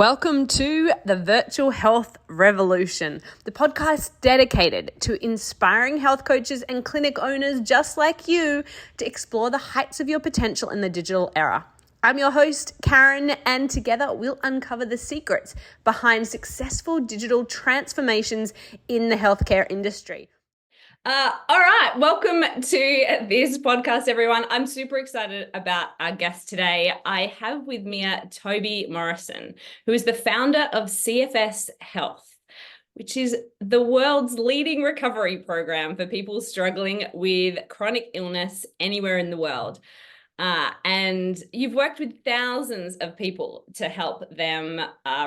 Welcome to the Virtual Health Revolution, the podcast dedicated to inspiring health coaches and clinic owners just like you to explore the heights of your potential in the digital era. I'm your host, Karen, and together we'll uncover the secrets behind successful digital transformations in the healthcare industry. All right, welcome to this podcast, everyone. I'm super excited about our guest today. I have with me Toby Morrison, who is the founder of CFS Health, which is the world's leading recovery program for people struggling with chronic illness anywhere in the world. And you've worked with thousands of people to help them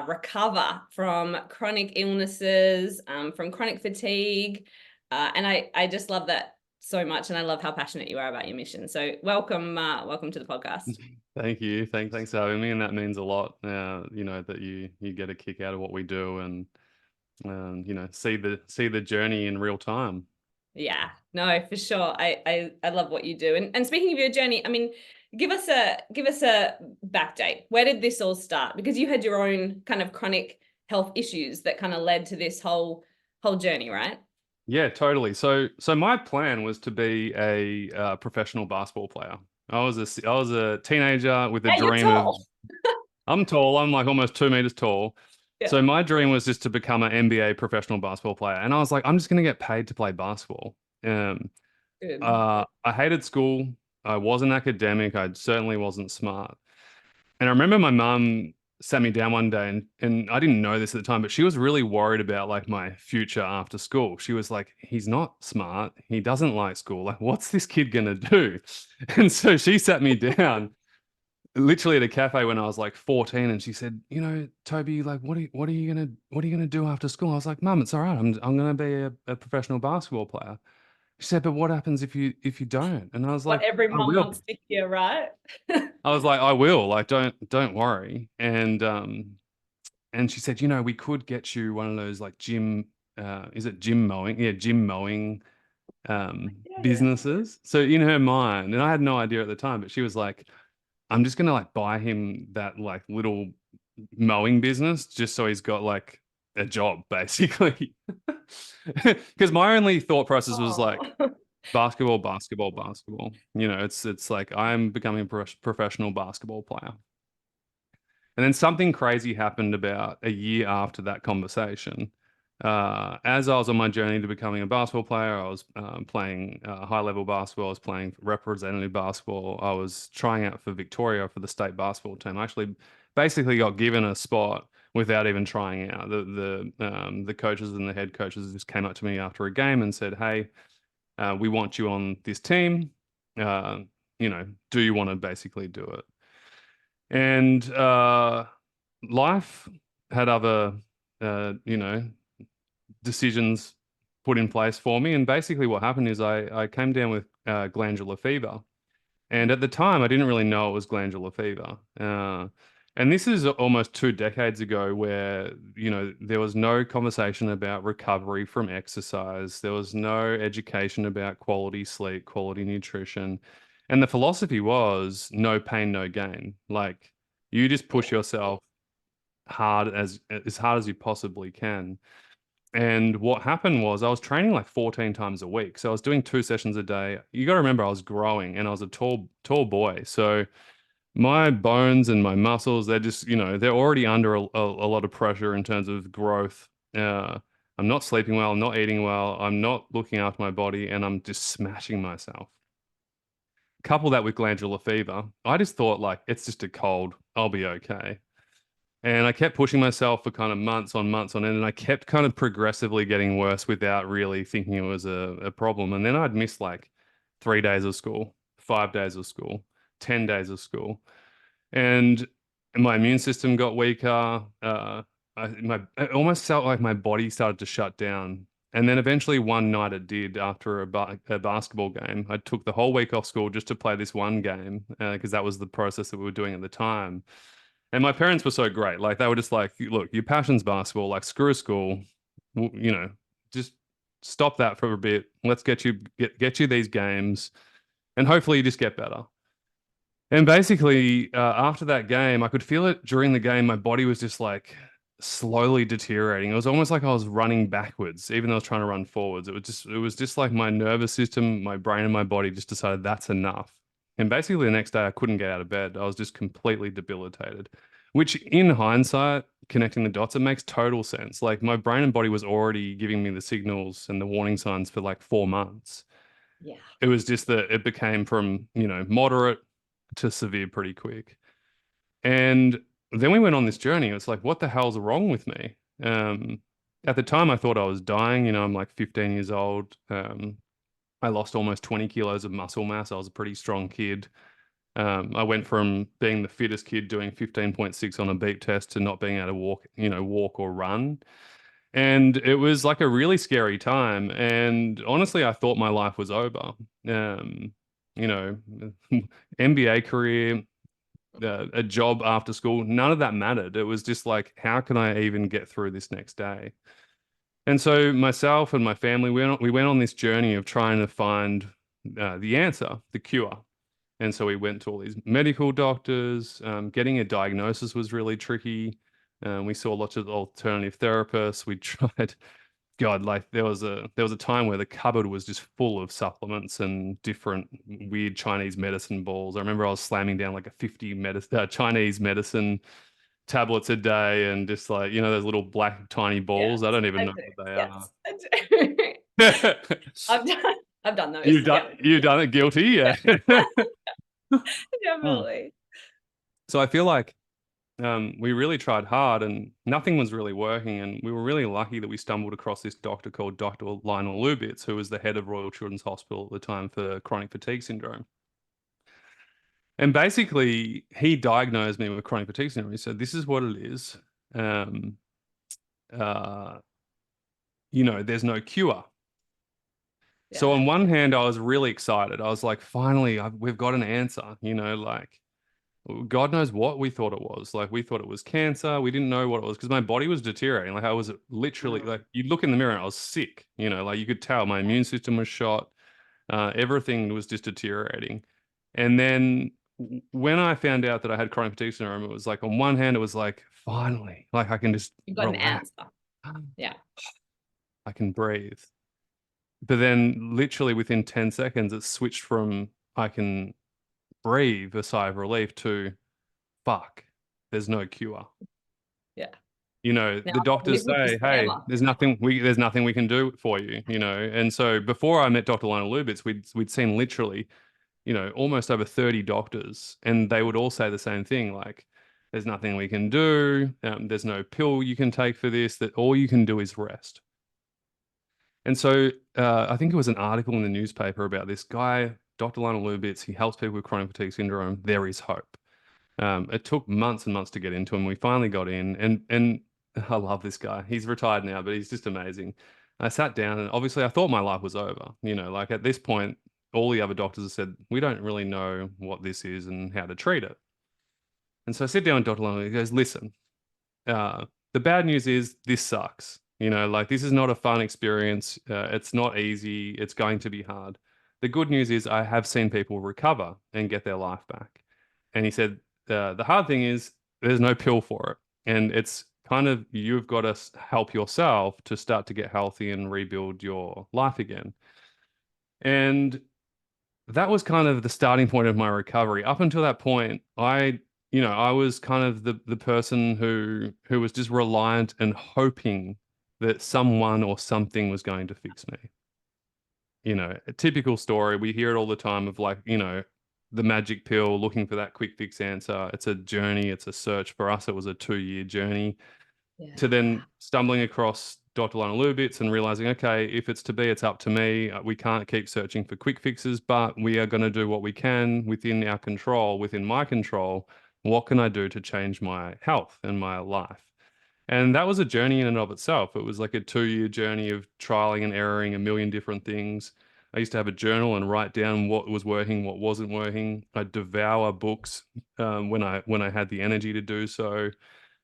recover from chronic illnesses, from chronic fatigue. And I just love that so much, and I love how passionate you are about your mission. So welcome to the podcast. Thank you. Thanks for having me, and that means a lot. That you get a kick out of what we do, and see the journey in real time. Yeah, no, for sure. I love what you do. And speaking of your journey, I mean, give us a back date. Where did this all start? Because you had your own kind of chronic health issues that kind of led to this whole journey, right? Yeah, totally. So my plan was to be a professional basketball player. I was a teenager with a dream of. I'm tall. I'm like almost 2 meters tall. Yeah. So my dream was just to become an NBA professional basketball player, and I was like, I'm just going to get paid to play basketball. I hated school. I wasn't academic. I certainly wasn't smart. And I remember my mum sat me down one day, and I didn't know this at the time, but she was really worried about like my future after school. She was like, he's not smart. He doesn't like school. Like, what's this kid going to do? And so she sat me down literally at a cafe when I was like 14, and she said, Toby, like, what are you gonna do after school? I was like, Mum, it's all right. I'm gonna be a professional basketball player. She said, but what happens if you don't? And I was like, What every I mom will. wants to hear, right? I was like, I will. Like, don't worry. And she said, we could get you one of those like gym. Is it gym mowing? Yeah, gym mowing businesses. So in her mind, and I had no idea at the time, but she was like, I'm just gonna like buy him that like little mowing business just so he's got like a job basically. Because my only thought process was like basketball. It's like I'm becoming a professional basketball player. And then something crazy happened about a year after that conversation. As I was on my journey to becoming a basketball player, I was playing high-level basketball. I was playing representative basketball. I was trying out for Victoria for the state basketball team. I actually basically got given a spot without even trying out. The coaches and the head coaches just came up to me after a game and said, "Hey, we want you on this team. Do you want to basically do it?" And life had other, decisions put in place for me. And basically what happened is I came down with glandular fever. And at the time, I didn't really know it was glandular fever. And this is almost 2 decades ago where, there was no conversation about recovery from exercise. There was no education about quality sleep, quality nutrition. And the philosophy was no pain, no gain. Like you just push yourself hard as hard as you possibly can. And what happened was I was training like 14 times a week. So I was doing 2 sessions a day. You got to remember I was growing and I was a tall boy. So my bones and my muscles, they're just, they're already under a lot of pressure in terms of growth. I'm not sleeping well, I'm not eating well, I'm not looking after my body, and I'm just smashing myself. Couple that with glandular fever, I just thought like, it's just a cold, I'll be okay. And I kept pushing myself for kind of months on end, and I kept kind of progressively getting worse without really thinking it was a problem. And then I'd miss like 3 days of school, 5 days of school, 10 days of school. And my immune system got weaker. It almost felt like my body started to shut down. And then eventually one night it did after a basketball game. I took the whole week off school just to play this one game because that was the process that we were doing at the time. And my parents were so great. Like they were just like, look, your passion's basketball, like screw school, just stop that for a bit. Let's get you these games and hopefully you just get better. And basically, after that game, I could feel it during the game. My body was just like slowly deteriorating. It was almost like I was running backwards, even though I was trying to run forwards. It was just like my nervous system, my brain, and my body just decided that's enough. And basically, the next day, I couldn't get out of bed. I was just completely debilitated, which in hindsight, connecting the dots, it makes total sense. Like my brain and body was already giving me the signals and the warning signs for like 4 months. Yeah. It was just that it became from, moderate to severe pretty quick. And then we went on this journey. It's like, what the hell's wrong with me? At the time, I thought I was dying. I'm like 15 years old. I lost almost 20 kilos of muscle mass. I was a pretty strong kid. I went from being the fittest kid doing 15.6 on a beep test to not being able to walk or run. And it was like a really scary time. And honestly, I thought my life was over. Um, you know, MBA career, a job after school, none of that mattered. It was just like, how can I even get through this next day? And so myself and my family, we went on this journey of trying to find the answer, the cure. And so we went to all these medical doctors. Getting a diagnosis was really tricky. We saw lots of alternative therapists. We tried, God, like there was a time where the cupboard was just full of supplements and different weird Chinese medicine balls. I remember I was slamming down like a 50 Chinese medicine tablets a day and just like, those little black tiny Yes, balls. I don't even I know do. what they Yes, I do. are. I've done I've done those. You've done Yeah. you've done it guilty, yeah. Mm. Definitely. So I feel like we really tried hard and nothing was really working. And we were really lucky that we stumbled across this doctor called Dr. Lionel Lubitz, who was the head of Royal Children's Hospital at the time for chronic fatigue syndrome. And basically, he diagnosed me with chronic fatigue syndrome. He said, "This is what it is. Um, uh, there's no cure." So Yeah. on one hand, I was really excited. I was like, finally, we've got an answer. Like God knows what we thought it was. Like we thought it was cancer. We didn't know what it was because my body was deteriorating. Like I was literally Mm. like you look in the mirror and I was sick. Like you could tell my immune system was shot. Everything was just deteriorating. And then when I found out that I had chronic fatigue syndrome, it was like on one hand, it was like finally, like I can just You've got an relax. answer. Yeah. I can breathe. But then literally within 10 seconds, it switched from I can breathe a sigh of relief to fuck, there's no cure. Yeah. Now The I've got to doctors live with this say, hey, forever. there's nothing we can do for you, And so before I met Dr. Lionel Lubitz, we'd seen literally, almost over 30 doctors, and they would all say the same thing, like, there's nothing we can do. There's no pill you can take for this, that all you can do is rest. And so I think it was an article in the newspaper about this guy, Dr. Lionel Lubitz. He helps people with chronic fatigue syndrome. There is hope. It took months and months to get into him. We finally got in, and I love this guy. He's retired now, but he's just amazing. I sat down, and obviously, I thought my life was over. Like at this point, all the other doctors have said we don't really know what this is and how to treat it. And so I sit down with Dr. Lionel. He goes, "Listen, the bad news is this sucks. Like this is not a fun experience. It's not easy. It's going to be hard. The good news is I have seen people recover and get their life back." And he said, the hard thing is there's no pill for it. And it's kind of, you've got to help yourself to start to get healthy and rebuild your life again. And that was kind of the starting point of my recovery. Up until that point, I was kind of the person who was just reliant and hoping that someone or something was going to fix me. A typical story. We hear it all the time of like, the magic pill, looking for that quick fix answer. It's a journey, it's a search. For us, it was a 2-year journey Yeah. to then stumbling across Dr. Lionel Lubitz and realizing, okay, if it's to be, it's up to me. We can't keep searching for quick fixes, but we are going to do what we can within our control, within my control. What can I do to change my health and my life? And that was a journey in and of itself. It was like a 2-year journey of trialing and erroring a million different things. I used to have a journal and write down what was working, what wasn't working. I'd devour books when I had the energy to do so.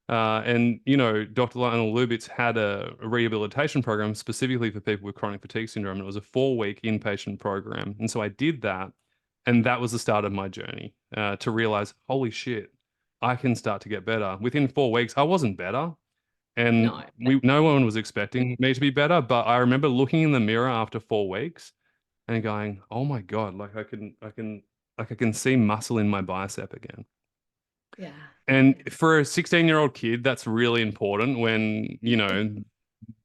And Dr. Lionel Lubitz had a rehabilitation program specifically for people with chronic fatigue syndrome. It was a 4-week inpatient program. And so I did that. And that was the start of my journey. to realize, holy shit, I can start to get better. Within 4 weeks, I wasn't better. And No. no one was expecting me to be better. But I remember looking in the mirror after 4 weeks and going, oh my God, like I can see muscle in my bicep again. Yeah. And for a 16-year-old kid, that's really important when,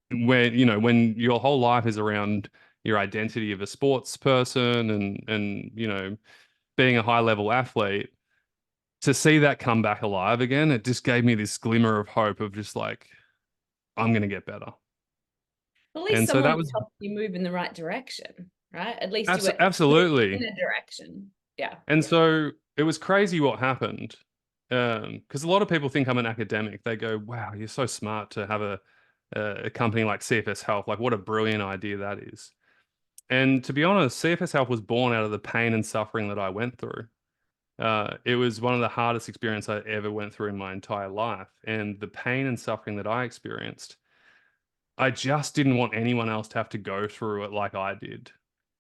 when your whole life is around your identity of a sports person and being a high level athlete. To see that come back alive again, it just gave me this glimmer of hope of just like, I'm going to get better. At least And so someone that was helped you move in the right direction, right? At least you were in absolutely. a direction. Yeah. And so it was crazy what happened. Because a lot of people think I'm an academic. They go, wow, you're so smart to have a company like CFS Health. Like, what a brilliant idea that is. And to be honest, CFS Health was born out of the pain and suffering that I went through. It was one of the hardest experiences I ever went through in my entire life. And the pain and suffering that I experienced, I just didn't want anyone else to have to go through it like I did.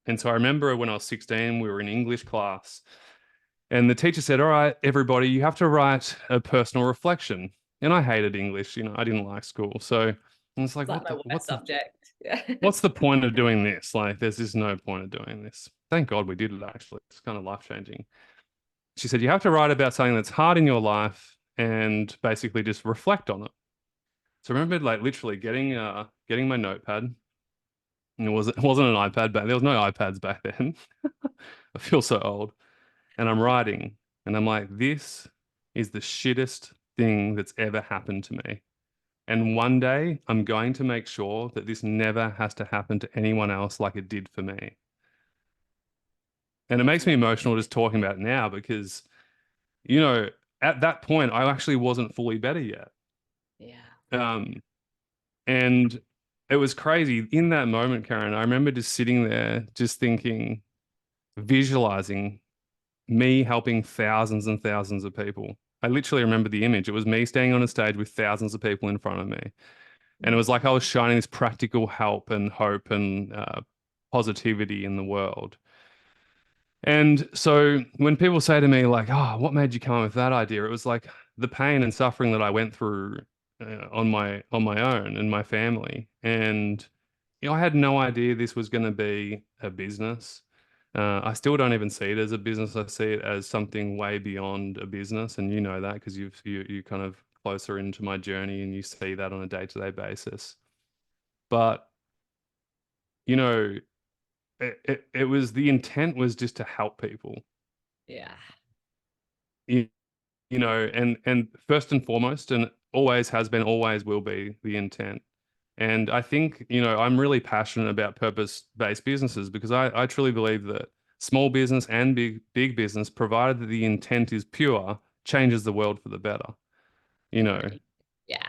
And so I remember when I was 16, we were in English class, and the teacher said, all right, everybody, you have to write a personal reflection. And I hated English, I didn't like school. So I was like, It's like my worst subject. Yeah. what's the point of doing this? Like, there's just no point of doing this. Thank God we did it, actually. It's kind of life-changing. She said, you have to write about something that's hard in your life and basically just reflect on it. So I remember like literally getting my notepad. And it wasn't an iPad back. There was no iPads back then. I feel so old. And I'm writing, and I'm like, this is the shittest thing that's ever happened to me. And one day I'm going to make sure that this never has to happen to anyone else like it did for me. And it makes me emotional just talking about it now because, you know, at that point, I actually wasn't fully better yet. Yeah. Um, and it was crazy in that moment, Karen. I remember just sitting there, just thinking, visualizing me helping thousands and thousands of people. I literally remember the image. It was me standing on a stage with thousands of people in front of me. And it was like I was shining this practical help and hope and positivity in the world. And so when people say to me, like, oh, what made you come up with that idea? It was like the pain and suffering that I went through on my own and my family. And I had no idea this was going to be a business. I still don't even see it as a business. I see it as something way beyond a business, and you know that because you kind of closer into my journey and you see that on a day-to-day basis. But you know, it was the intent was just to help people. Yeah. You, and first and foremost, and always has been, always will be the intent. And I think, I'm really passionate about purpose-based businesses because I truly believe that small business and big business, provided that the intent is pure, changes the world for the better. Agreed. Yeah.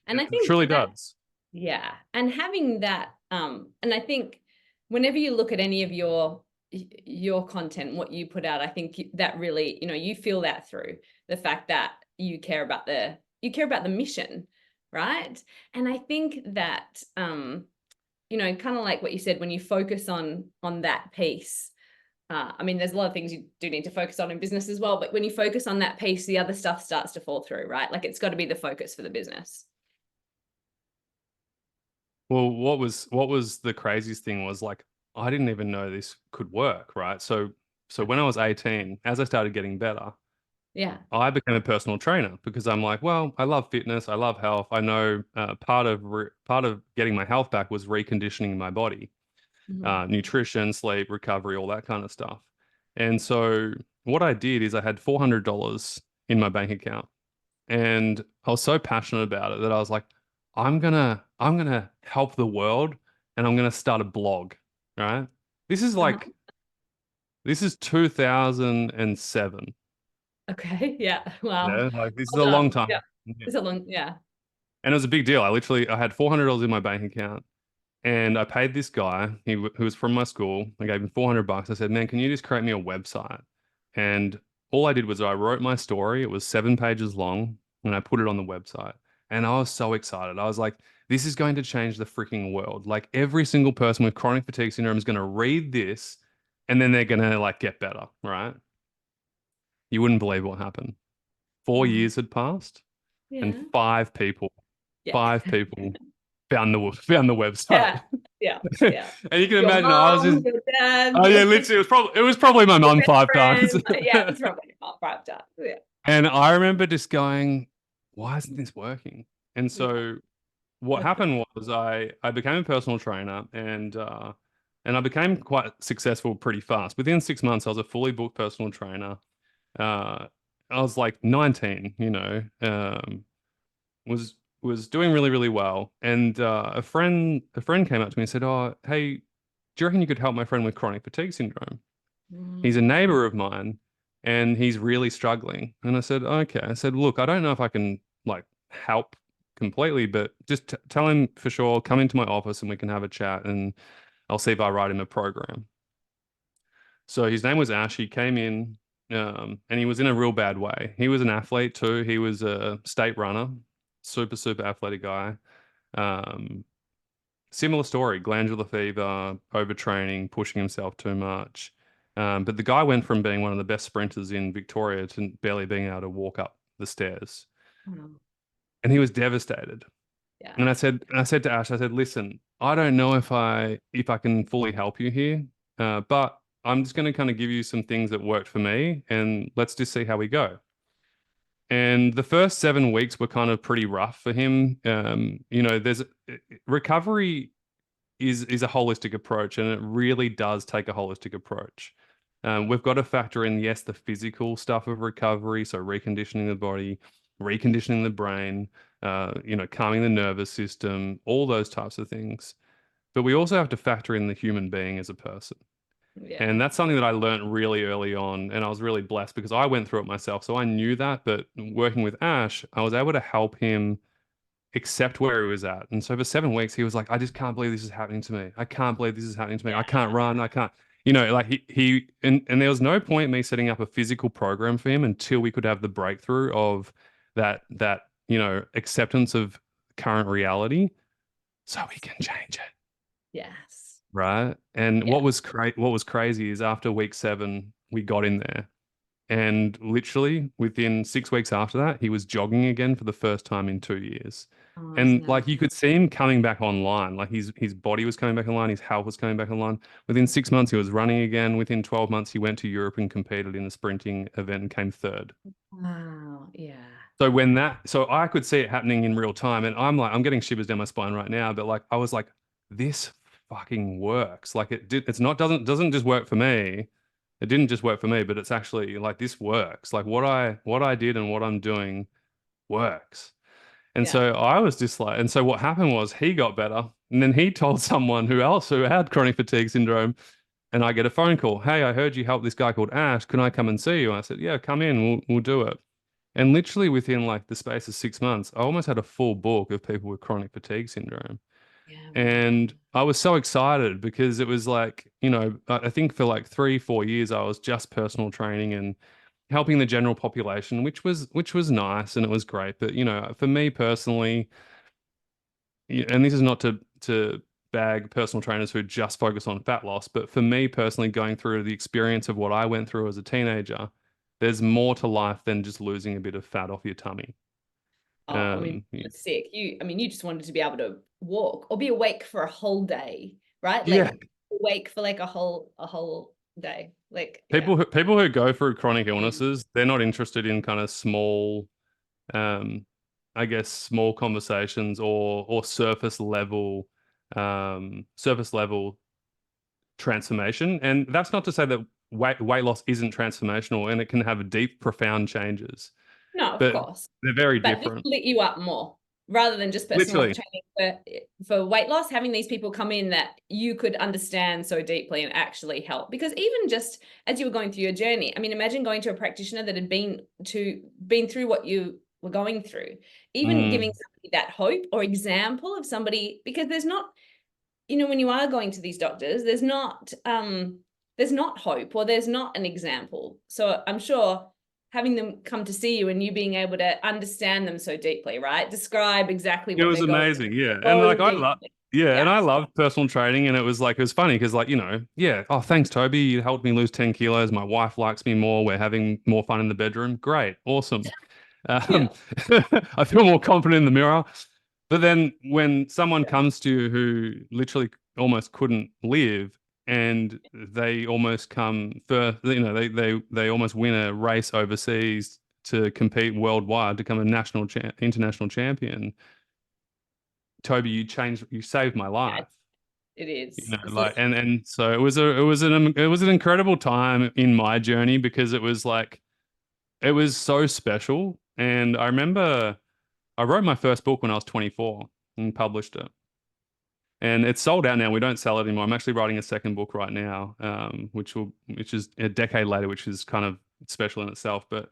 And I It think truly that, does. yeah. And having that, and I think whenever you look at any of your content, what you put out, I think that really, you feel that through the fact that you care about the mission, right? And I think that, kind of like what you said, when you focus on that piece, I mean, there's a lot of things you do need to focus on in business as well, but when you focus on that piece, the other stuff starts to fall through, right? Like it's got to be the focus for the business. Well, what was the craziest thing was like I didn't even know this could work, right? So when I was 18, as I started getting better, Yeah. I became a personal trainer because I'm like, well, I love fitness, I love health. I know part of getting my health back was reconditioning my body, Mhm. nutrition, sleep, recovery, all that kind of stuff. And so what I did is I had $400 in my bank account, and I was so passionate about it that I was like, I'm gonna help the world, and I'm gonna start a blog, right? This is Uh-huh. like this is 2007. Okay. Yeah. Wow. Like this is Well a long done. Yeah. time. Yeah. It's a long, yeah. And it was a big deal. I had $400 in my bank account, and I paid this guy who was from my school. I gave him $400. I said, "Man, can you just create me a website?" And all I did was I wrote my story. It was 7 pages long, and I put it on the website. And I was so excited. I was like, "This is going to change the freaking world. Like every single person with chronic fatigue syndrome is going to read this, and then they're going to like get better, right?" You wouldn't believe what happened. 4 years had passed, and Yeah. Yeah. five people found the website. Yeah. Yeah. Yeah. And you can Your imagine I was mom, just, your dad, oh your yeah, literally it was probably my mum best 5 times. friend. Yeah, it's probably not 5 times. Yeah. And I remember just going, why isn't this working? And Yeah. so what happened was I became a personal trainer, and I became quite successful pretty fast. Within 6 months, I was a fully booked personal trainer. Uh, I was like 19, was doing really, really well. And a friend came up to me and said, "Oh, hey, do you reckon you could help my friend with chronic fatigue syndrome? He's a Mm. neighbor of mine, and he's really struggling." And I said, "Okay." I said, "Look, I don't know if I can like help completely, but just tell him for sure, come into my office and we can have a chat, and I'll see if I write him a program." So his name was Ash. He came in, and he was in a real bad way. He was an athlete too. He was a state runner, super, super athletic guy. Um, Similar story, glandular fever, overtraining, pushing himself too much. But the guy went from being one of the best sprinters in Victoria to barely being able to walk up the stairs. Oh, And he was devastated. yeah. And I said to Ash, I said, listen, I don't know if I can fully help you here, but I'm just going to kind of give you some things that worked for me, and let's just see how we go. And the first 7 weeks were kind of pretty rough for him. There's recovery is a holistic approach, and it really does take a holistic approach. We've got to factor in, yes, the physical stuff of recovery, so reconditioning the body, reconditioning the brain, calming the nervous system, all those types of things. But we also have to factor in the human being as a person. Yeah. And that's something that I learned really early on. And I was really blessed because I went through it myself. So I knew that. But working with Ash, I was able to help him accept where he was at. And so for 7 weeks, he was like, I just can't believe this is happening to me. I can't believe this is happening to me. I can't run. I can't, like and there was no point me setting up a physical program for him until we could have the breakthrough of that acceptance of current reality so we can change it. Yes. Right. And Yeah. what was crazy is after week 7, we got in there. And literally within 6 weeks after that, he was jogging again for the first time in 2 years. Oh, isn't And that like you could see him coming back online, like his body was coming back online, his health was coming back online. Within 6 months, he was running again. Within 12 months, he went to Europe and competed in the sprinting event and came third. wow. Yeah. So I could see it happening in real time, and I'm getting shivers down my spine right now. But like I was like, this fucking works. Like it's not doesn't just work for me. It didn't just work for me, but it's actually like this works. Like what I did and what I'm doing works. And Yeah. so I was just like, and so what happened was he got better, and then he told someone who had chronic fatigue syndrome, and I get a phone call. Hey, I heard you helped this guy called Ash. Can I come and see you? And I said, yeah, come in. We'll do it. And literally within like the space of 6 months, I almost had a full book of people with chronic fatigue syndrome. Yeah. And I was so excited because it was like, I think for like 3, 4 years, I was just personal training and helping the general population, which was nice and it was great. But, for me personally, and this is not to bag personal trainers who just focus on fat loss, but for me personally, going through the experience of what I went through as a teenager, there's more to life than just losing a bit of fat off your tummy. Oh, I mean, Yeah. it's sick. You just wanted to be able to walk or be awake for a whole day, right? Yeah. Like awake for like a whole day. Like, yeah. People who go through chronic illnesses, they're not interested in kind of small, um, I guess small conversations or surface level transformation. And that's not to say that weight loss isn't transformational and it can have deep, profound changes, No, of but course. they're very But this different. lit you up more rather than just personal Literally. training for weight loss, having these people come in that you could understand so deeply and actually help. Because even just as you were going through your journey, I mean, imagine going to a practitioner that had been through what you were going through, even giving somebody that hope or example of somebody, because there's not, when you are going to these doctors, there's not hope or there's not an example. So I'm sure having them come to see you and you being able to understand them so deeply, right? Describe exactly It what was they're going amazing, yeah. And through like so deeply. Yeah, Yeah. and I loved personal training, and it was like it was funny because like yeah, oh thanks Toby, you helped me lose 10 kilos. My wife likes me more. We're having more fun in the bedroom. Great, awesome. Yeah. Um, I feel more confident in the mirror. But then when someone comes to you who literally almost couldn't live, and they almost come first, they almost win a race overseas to compete worldwide, to become a international champion. Toby, you saved my Yeah, life. it is. It's Like and so it was an incredible time in my journey because it was like it was so special. And I remember I wrote my first book when I was 24 and published it. And it's sold out now. We don't sell it anymore. I'm actually writing a second book right now, which is a decade later, which is kind of special in itself. But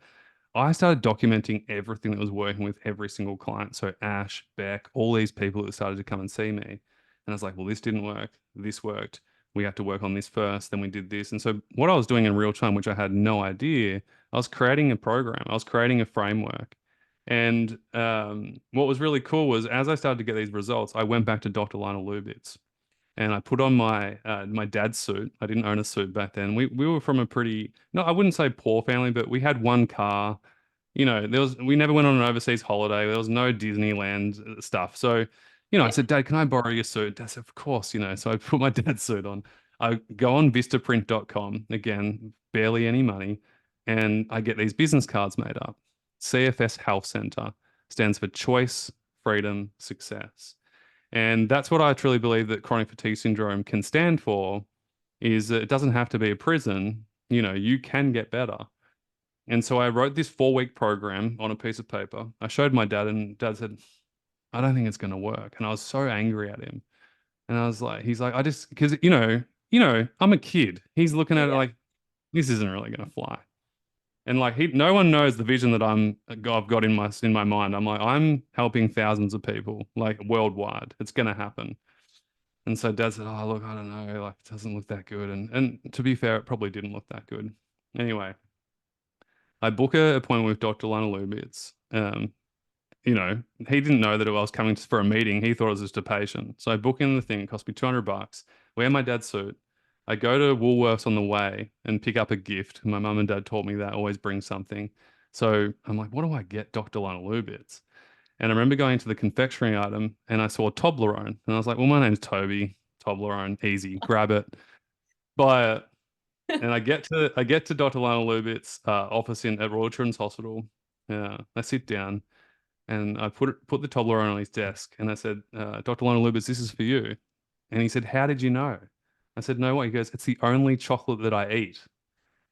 I started documenting everything that was working with every single client. So Ash, Beck, all these people that started to come and see me. And I was like, well, this didn't work. This worked. We have to work on this first. Then we did this. And so what I was doing in real time, which I had no idea, I was creating a program. I was creating a framework. And what was really cool was as I started to get these results, I went back to Dr. Lionel Lubitz and I put on my dad's suit. I didn't own a suit back then. We were from a pretty, no, I wouldn't say poor family, but we had one car. We never went on an overseas holiday. There was no Disneyland stuff. So, I yeah. said, Dad, can I borrow your suit? Dad said, of course, So I put my dad's suit on. I go on vistaprint.com, again, barely any money, and I get these business cards made up. CFS Health Center stands for choice, freedom, success. And that's what I truly believe that chronic fatigue syndrome can stand for, is that it doesn't have to be a prison. You can get better. And so I wrote this 4-week program on a piece of paper. I showed my dad, and dad said, I don't think it's going to work. And I was so angry at him. And I was like, he's like, I just, because, I'm a kid. He's looking at it Yeah. like, this isn't really going to fly. And like, no one knows the vision that I've got in my mind. I'm like, I'm helping thousands of people, like worldwide. It's going to happen. And so dad said, oh, look, I don't know. Like, it doesn't look that good. And to be fair, it probably didn't look that good. Anyway, I book a appointment with Dr. Lana Lubitz. He didn't know that I was coming for a meeting. He thought it was just a patient. So I book in the thing. It cost me $200. Wear my dad's suit. I go to Woolworths on the way and pick up a gift. My mum and dad taught me that always bring something. So I'm like, what do I get Dr. Lana Lubitz? And I remember going to the confectionery item and I saw Toblerone. And I was like, well, my name's Toby. Toblerone, easy. Grab it, buy it. And I get to Dr. Lionel Lubitz's office at Royal Children's Hospital. I sit down and I put the Toblerone on his desk and I said, Dr. Lionel Lubitz, this is for you. And he said, how did you know? I said, no, what? He goes, it's the only chocolate that I eat.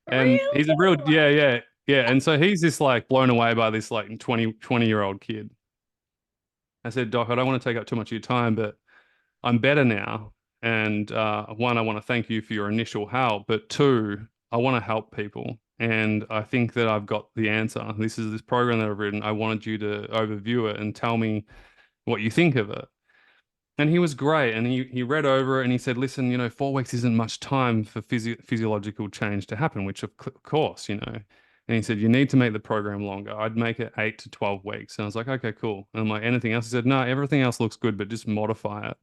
And Really? he's a real, yeah, yeah, yeah. And so he's just like blown away by this like 20-year-old kid. I said, Doc, I don't want to take up too much of your time, but I'm better now. And one, I want to thank you for your initial help, but two, I want to help people. And I think that I've got the answer. This is this program that I've written. I wanted you to overview it and tell me what you think of it. And he was great. And he read over it and he said, listen, 4 weeks isn't much time for physiological change to happen, which of course. And he said, you need to make the program longer. I'd make it 8 to 12 weeks. And I was like, okay, cool. And I'm like, anything else? He said, no, everything else looks good, but just modify it.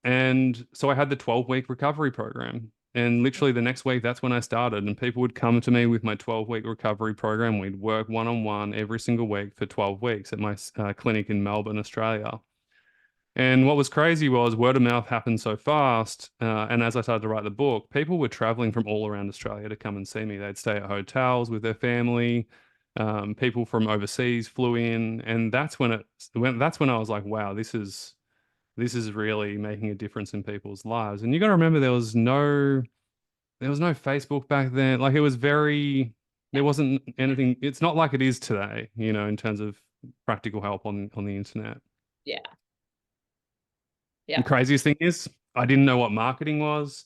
And so I had the 12-week recovery program. And literally the next week, that's when I started. And people would come to me with my 12-week recovery program. We'd work one-on-one every single week for 12 weeks at my clinic in Melbourne, Australia. And what was crazy was word of mouth happened so fast. And as I started to write the book, people were traveling from all around Australia to come and see me. They'd stay at hotels with their family. People from overseas flew in. And that's when I was like, wow, this is really making a difference in people's lives. And you got to remember there was no Facebook back then. Like there wasn't anything. It's not like it is today, in terms of practical help on the internet. Yeah. The Yeah. craziest thing is I didn't know what marketing was.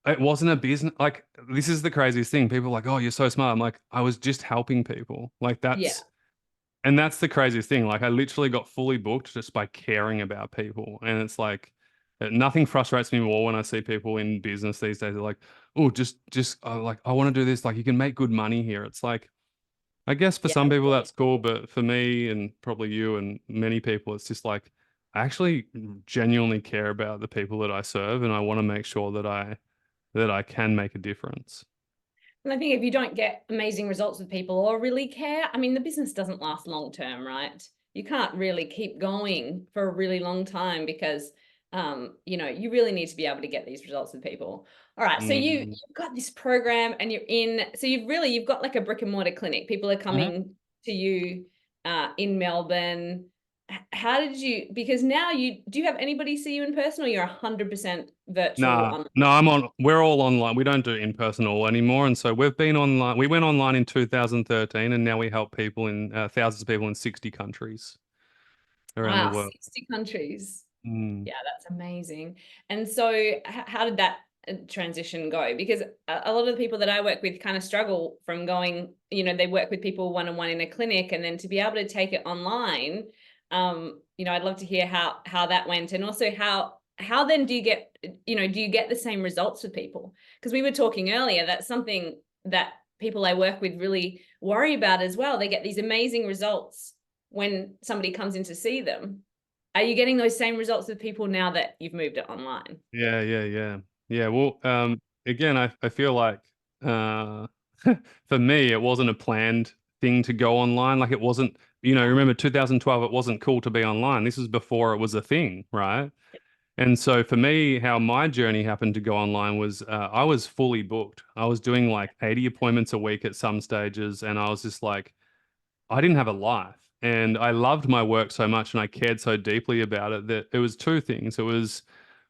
It wasn't a business. Like this is the craziest thing. People are like, "Oh, you're so smart." I'm like, I was just helping people. Like Yeah. that's the craziest thing. Like I literally got fully booked just by caring about people. And it's like nothing frustrates me more when I see people in business these days. They're like, oh, just like I want to do this. Like you can make good money here. It's like, I guess for Yeah. some people that's cool, but for me and probably you and many people, it's just like I actually genuinely care about the people that I serve, and I want to make sure that I can make a difference. And I think if you don't get amazing results with people or really care, I mean, the business doesn't last long term, right? You can't really keep going for a really long time because, you really need to be able to get these results with people. All right, so you've got this program and so you've got like a brick and mortar clinic. People are coming to you in Melbourne. How did you, because now do you have anybody see you in person, or you're 100% virtual Nah, on? no, we're all online. We don't do in-person all anymore. And so we've been online. We went online in 2013, and now we help people in thousands of people in 60 countries around the Wow, world. 60 countries. Mm. Yeah, that's amazing. And so how did that transition go? Because a lot of the people that I work with kind of struggle from going, they work with people one-on-one in a clinic, and then to be able to take it online. I'd love to hear how that went, and also how then do you get, do you get the same results with people? Because we were talking earlier, that's something that people I work with really worry about as well. They get these amazing results when somebody comes in to see them. Are you getting those same results with people now that you've moved it online? Yeah, yeah, yeah. Yeah, well, again, I feel like uh for me it wasn't a planned thing to go online. Like it wasn't, remember 2012, it wasn't cool to be online. This was before it was a thing, right? And so for me, how my journey happened to go online was I was fully booked. I was doing like 80 appointments a week at some stages, and I was just like, I didn't have a life. And I loved my work so much and I cared so deeply about it that it was two things. It was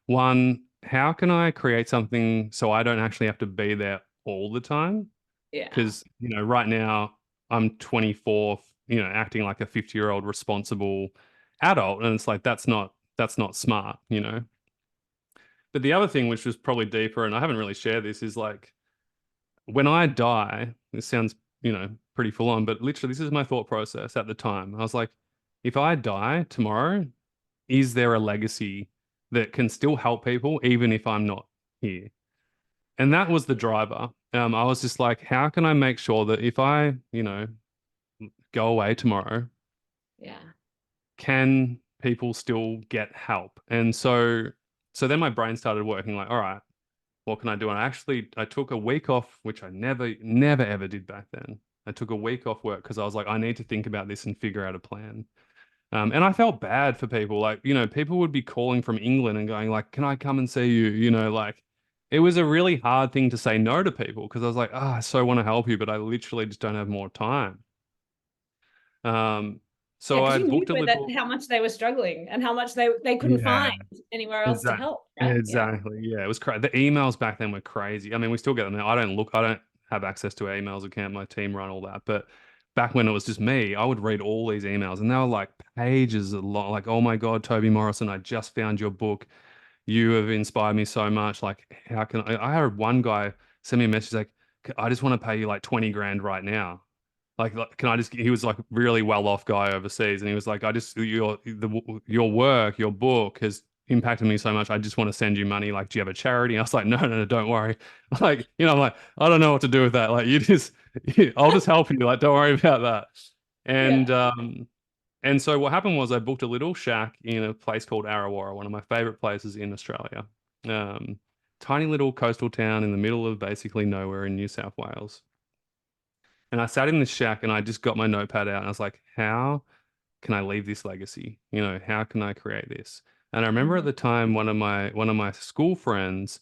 one, how can I create something so I don't actually have to be there all the time? Yeah. Because, right now I'm 24, acting like a 50-year-old responsible adult. And it's like, that's not smart. But the other thing, which was probably deeper, and I haven't really shared this, is like when I die, this sounds, pretty full on, but literally, this is my thought process at the time. I was like, if I die tomorrow, is there a legacy that can still help people even if I'm not here? And that was the driver. I was just like, how can I make sure that if I, go away tomorrow, Yeah. can people still get help? And so then my brain started working like, all right, what can I do? And I took a week off, which I never ever did back then. I took a week off work because I was like, I need to think about this and figure out a plan. And I felt bad for people. Like, people would be calling from England and going like, can I come and see you? Like it was a really hard thing to say no to people because I was like, I so want to help you, but I literally just don't have more time. Um, Yeah, so because I you knew booked a that little. how much they were struggling and how much they couldn't Yeah. find anywhere else to Exactly. help, right? Yeah. Exactly. Yeah, it was crazy. The emails back then were crazy. I mean, we still get them now. I don't have access to our emails account. My team run all that. But back when it was just me, I would read all these emails and they were like pages long. Like, oh my God, Toby Morrison, I just found your book. You have inspired me so much. Like, how can I had one guy send me a message like, I just want to pay you like 20 grand right now. Like, can I just? He was like really well off guy overseas, and he was like, I just your work, your book has impacted me so much. I just want to send you money. Like, do you have a charity? And I was like, no, no, no, don't worry. Like, I'm like, I don't know what to do with that. Like, I'll just help you. Like, don't worry about that. Yeah. And so what happened was I booked a little shack in a place called Arrawarra, one of my favorite places in Australia. Um, Tiny little coastal town in the middle of basically nowhere in New South Wales. And I sat in this shack and I just got my notepad out and I was like, how can I leave this legacy? How can I create this? And I remember at Mhm. the time one of my school friends,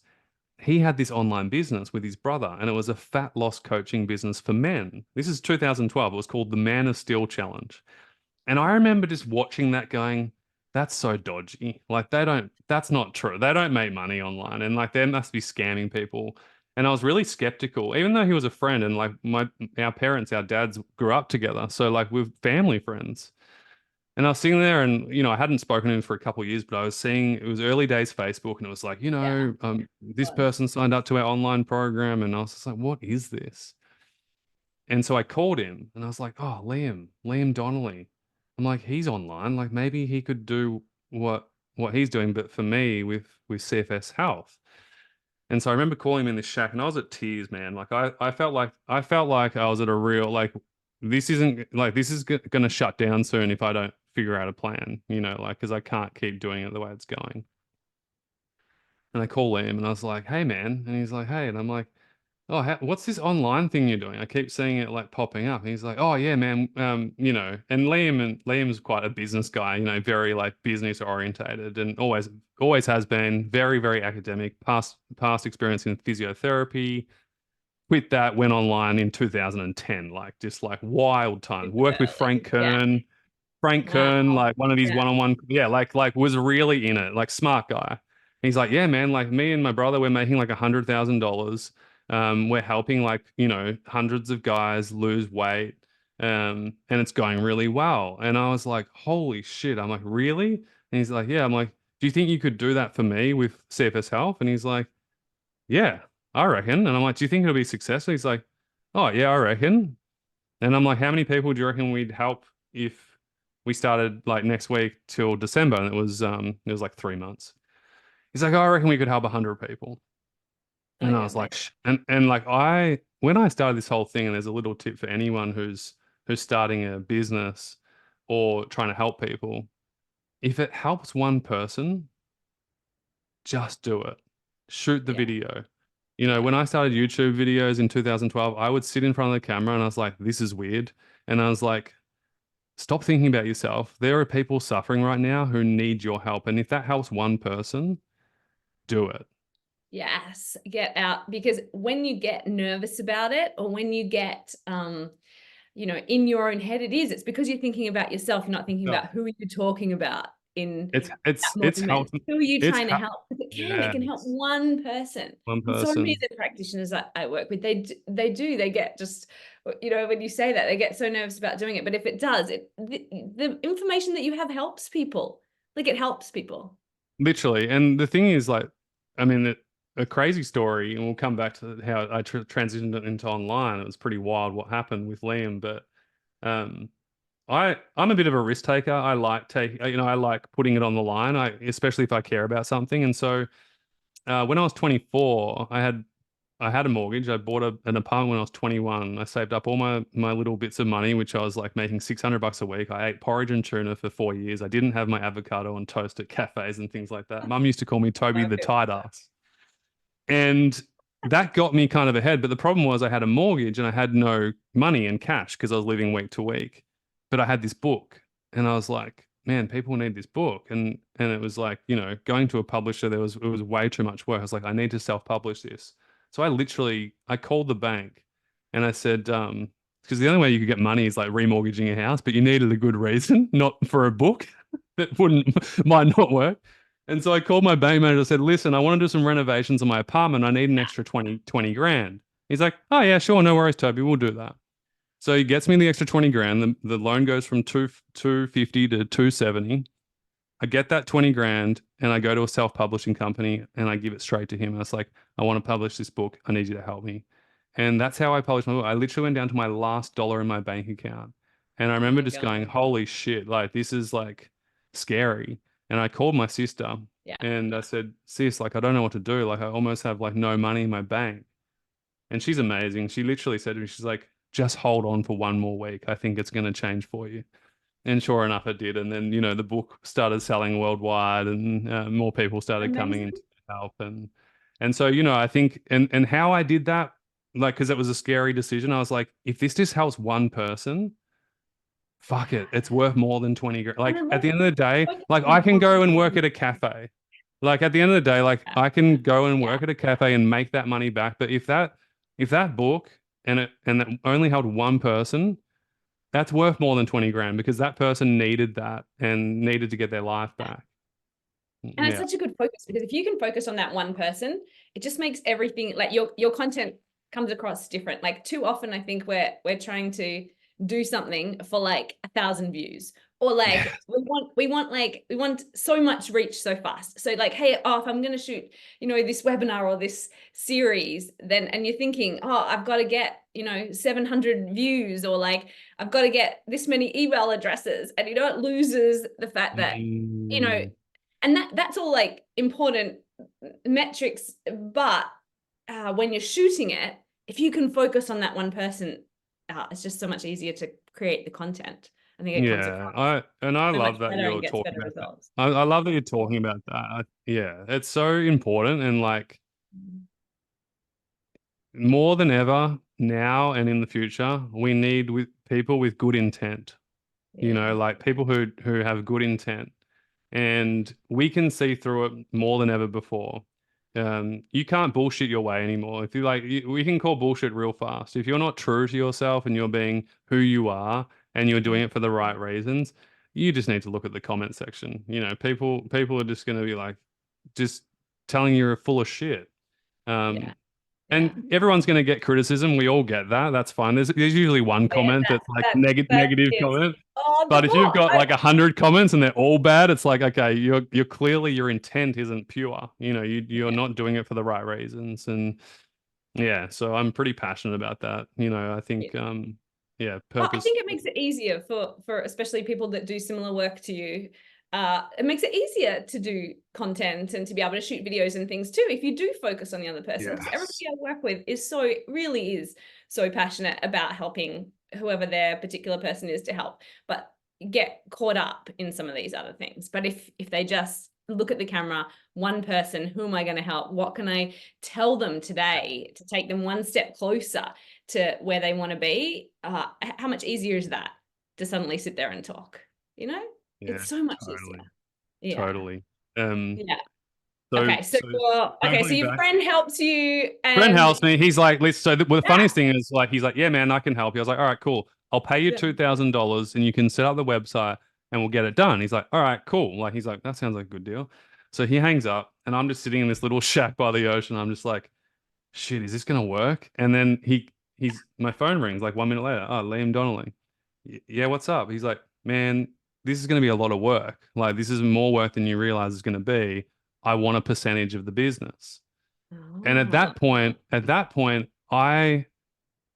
he had this online business with his brother, and it was a fat loss coaching business for men. This is 2012. It was called the Man of Steel Challenge. And I remember just watching that going, that's so dodgy. Like that's not true. They don't make money online and like they must be scamming people. And I was really skeptical, even though he was a friend and like our parents, our dads grew up together. So like we're family friends. And I was sitting there and, I hadn't spoken to him for a couple of years, but I was seeing it was early days Facebook and it was like, Yeah. this Was. person signed up to our online program. And I was just like, what is this? And so I called him and I was like, oh, Liam Donnelly. I'm like, he's online. Like maybe he could do what he's doing, but for me with CFS Health. And so I remember calling him in this shack and I was at tears, man. Like I felt like I was at a real like this is going to shut down soon if I don't figure out a plan, like, because I can't keep doing it the way it's going. And I call Liam and I was like, hey, man. And he's like, hey. And I'm like, oh, what's this online thing you're doing? I keep seeing it like popping up. And he's like, oh, yeah, man. And Liam's quite a business guy, very like business orientated and always has been very, very academic, past experience in physiotherapy. Quit that, went online in 2010, like just like wild time. Worked with Early. Yeah. Frank Wow. Kern, like one of these Yeah. one-on-one, yeah, like was really in it, like smart guy. And he's like, yeah, man, like me and my brother, we're making like $100,000. We're helping like, hundreds of guys lose weight. And it's going really well. And I was like, holy shit. I'm like, really? And he's like, yeah. I'm like, do you think you could do that for me with CFS Health? And he's like, yeah, I reckon. And I'm like, do you think it'll be successful? He's like, oh yeah, I reckon. And I'm like, how many people do you reckon we'd help if we started like next week till December? And it was like 3 months. He's like, oh, I reckon we could help 100 people. Oh, And I you're was amazing. like, and like when I started this whole thing, and there's a little tip for anyone who's starting a business or trying to help people, if it helps one person, just do it. Shoot the Yeah. video. Yeah. When I started YouTube videos in 2012, I would sit in front of the camera and I was like, this is weird. And I was like, stop thinking about yourself. There are people suffering right now who need your help. And if that helps one person, do it. Yes, get out, because when you get nervous about it, or when you get in your own head, it's because you're thinking about yourself. You're not thinking Yeah. about who you're talking about in It's that it's it's moment. helped. Who are you It's trying to help? Because it yeah, can help one person. one And so many person. of the practitioners I work with, they get just, when you say that, they get so nervous about doing it. But if it does, the information that you have helps people. Like, it helps people. Literally. And the thing is, like, I mean, a crazy story, and we'll come back to how I transitioned it into online. It was pretty wild what happened with Liam, but um, I'm a bit of a risk taker. I like I like putting it on the line. Especially if I care about something. And so when I was 24, I had a mortgage. I bought an apartment when I was 21. I saved up all my little bits of money, which I was like making $600 a week. I ate porridge and tuna for 4 years. I didn't have my avocado on toast at cafes and things like that. Mum used to call me Toby Love the it. tight ass. And that got me kind of ahead. But the problem was I had a mortgage and I had no money in cash because I was living week to week. But I had this book and I was like, man, people need this book. And it was like, going to a publisher, it was way too much work. I was like, I need to self-publish this. So I called the bank and I said, because the only way you could get money is like remortgaging a house, but you needed a good reason, not for a book that might not work. And so I called my bank manager and said, listen, I want to do some renovations on my apartment. I need an extra 20 grand. He's like, oh yeah, sure. No worries, Toby. We'll do that. So he gets me the extra 20 grand. The loan goes from 250 to 270. I get that 20 grand and I go to a self-publishing company and I give it straight to him. And it's like, I want to publish this book. I need you to help me. And that's how I published my book. I literally went down to my last dollar in my bank account. And I Oh remember my just God. going, holy shit, like this is like scary. And I called my sister Yeah. and I said, sis, like I don't know what to do. Like I almost have like no money in my bank. And she's amazing. She literally said to me, she's like, just hold on for one more week. I think it's going to change for you. And sure enough, it did. And then, the book started selling worldwide and more people started coming Amazing. into help. And so, I think, and how I did that, like, because it was a scary decision. I was like, if this just helps one person, fuck it. It's worth more than 20 grand. And Like then at let's the end of the day, focus like I on can one go and work thing. at a cafe. Like at the end of the day, like Yeah. I can go and Yeah. work at a cafe and make that money back. But if that book and that only held one person, that's worth more than 20 grand because that person needed that and needed to get their life back. And it's Yeah. such a good focus, because if you can focus on that one person, it just makes everything, like, your content comes across different. Like, too often I think we're trying to do something for like 1,000 views, or like Yeah. we want so much reach so fast. So like, hey, if I'm going to shoot, this webinar or this series, then, and you're thinking, I've got to get, 700 views, or like I've got to get this many email addresses, and it loses the fact that, Mm. and that's all like important metrics. But when you're shooting it, if you can focus on that one person, it's just so much easier to create the content. I think it comes Yeah, across I so much love that better and you're gets talking better about that. results. I love that you're talking about that. Yeah, it's so important, and like more than ever now and in the future, we need with people with good intent. Yeah. Like people who have good intent, and we can see through it more than ever before. You can't bullshit your way anymore. If you like, we can call bullshit real fast. If you're not true to yourself and you're being who you are and you're doing it for the right reasons, you just need to look at the comment section. People are just going to be like, just telling you're full of shit. Yeah. Um, Yeah. and everyone's going to get criticism. We all get that. That's fine. There's usually one But yeah, comment that's like that negative is comment. the But if you've more got like 100 comments and they're all bad, it's like, okay, you're clearly your intent isn't pure. You're yeah. not doing it for the right reasons. And yeah, so I'm pretty passionate about that. I Yeah. think yeah, Well, I purpose. think it makes it easier for especially people that do similar work to you. It makes it easier to do content and to be able to shoot videos and things too if you do focus on the other person, because Yes. everybody I work with really is so passionate about helping whoever their particular person is to help, but get caught up in some of these other things. But if they just look at the camera, one person, who am I going to help? What can I tell them today to take them one step closer to where they want to be? How much easier is that to suddenly sit there and talk? Yeah, It's so much easier. totally. Yeah. Totally. Um, Yeah. so Okay. So, so so circling your back. friend helps you Brent and helps me. He's like, let's. So the yeah, funniest thing is, like, he's like, yeah, man, I can help you. I was like, all right, cool. I'll pay you yeah. $2,000 and you can set up the website and we'll get it done. He's like, all right, cool. Like, he's like, that sounds like a good deal. So he hangs up and I'm just sitting in this little shack by the ocean. I'm just like, shit, is this gonna work? And then he's my phone rings like 1 minute later. Oh, Liam Donnelly. Yeah, what's up? He's like, man, this is gonna be a lot of work. Like, this is more work than you realize it's gonna be. I want a percentage of the business. And Oh, at that point, I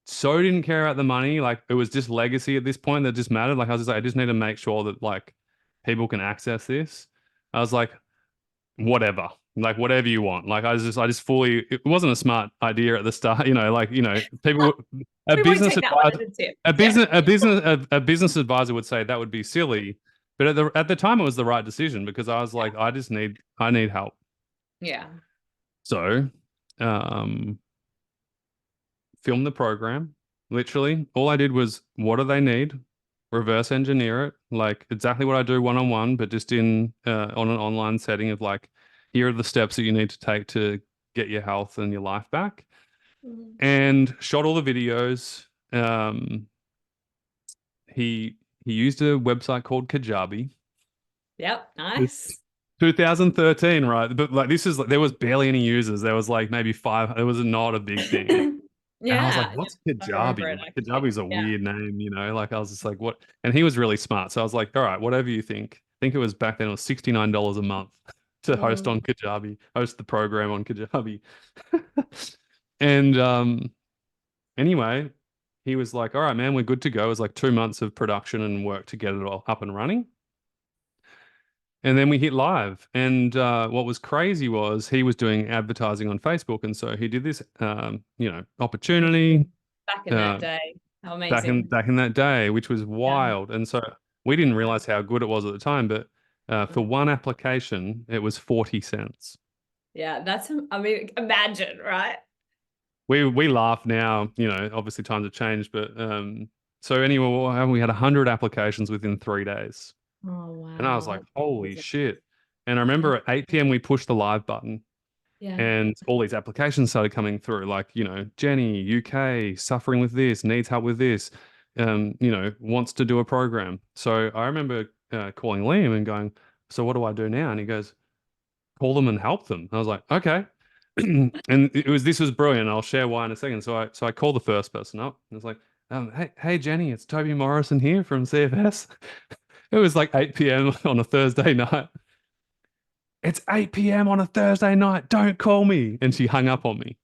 so didn't care about the money. Like it was just legacy at this point that just mattered. Like I was just like, I just need to make sure that like people can access this. I was like, whatever, like whatever you want. Like I just fully, it wasn't a smart idea at the start, people, a we won't business take that one advisor, as a tip. Yeah. a business advisor would say that would be silly. But at the time it was the right decision because I was like, I need help. Yeah. So, um, film the program. Literally, all I did was what do they need? Reverse engineer it, like exactly what I do one on one, but just in on an online setting of like, here are the steps that you need to take to get your health and your life back. Mhm. And shot all the videos. Um, he used a website called Kajabi. Yep. It's Nice. 2013, right? But like this is like there was barely any users. There was like maybe five. It was not a big thing. And I was like, Yeah. what's I remember Kajabi? it Like, actually. Kajabi's a Yeah. weird name, Like, I was just like, what? And he was really smart. So I was like, all right, whatever you think. I think it was back then, it was $69 a month to host Mm. on Kajabi, host the program on Kajabi. And anyway, he was like, all right, man, we're good to go. It was like 2 months of production and work to get it all up and running. And then we hit live. And what was crazy was he was doing advertising on Facebook. And so he did this, opportunity. Back in that Uh, day. How back in amazing. back in that day, which was Yeah. wild. And so we didn't realize how good it was at the time, but for Mm. one application, it was 40 cents. Yeah. I mean, imagine, right? We laugh now, obviously times have changed, but so anyway, we had 100 applications within 3 days. Oh, And I was wow. like, That's holy amazing. shit. And I remember at 8 p.m. we pushed the live button Yeah. and all these applications started coming through, like, Jenny, UK, suffering with this, needs help with this, wants to do a program. So I remember calling Liam and going, so what do I do now? And he goes, call them and help them. I was like, okay. And this was brilliant. I'll share why in a second. So I called the first person up and I was like, hey Jenny, it's Toby Morrison here from CFS. It was like 8 p.m. on a Thursday night. It's 8 p.m. on a Thursday night. Don't call me. And she hung up on me.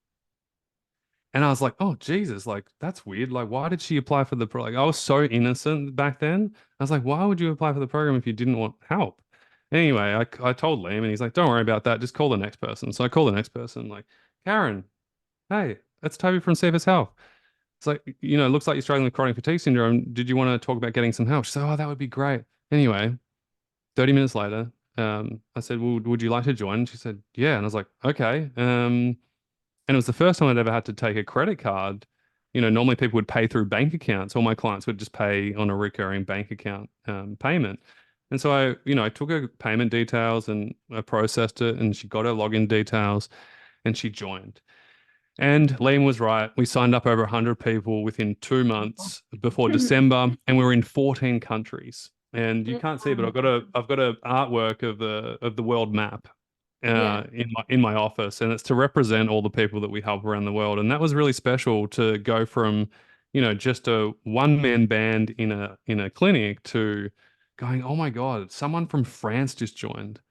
And I was like, oh, Jesus, like, that's weird. Like, why did she apply for the pro? Like, I was so innocent back then. I was like, why would you apply for the program if you didn't want help? Anyway, I told Liam and he's like, don't worry about that. Just call the next person. So I call the next person, like, Karen, hey, that's Toby from CFS Health. It's like, it looks like you're struggling with chronic fatigue syndrome. Did you want to talk about getting some help? She said, oh, that would be great. Anyway, 30 minutes later, I said, well, would you like to join? She said, yeah. And I was like, okay. And it was the first time I'd ever had to take a credit card. Normally people would pay through bank accounts. All my clients would just pay on a recurring bank account payment. And so I took her payment details and I processed it, and she got her login details and she joined. And Liam was right. We signed up over 100 people within 2 months before December, and we were in 14 countries. And you can't see, but I've got a artwork of the world map Yeah. in my office, and it's to represent all the people that we help around the world. And that was really special to go from, just a one-man band in a clinic to going, oh my God, someone from France just joined.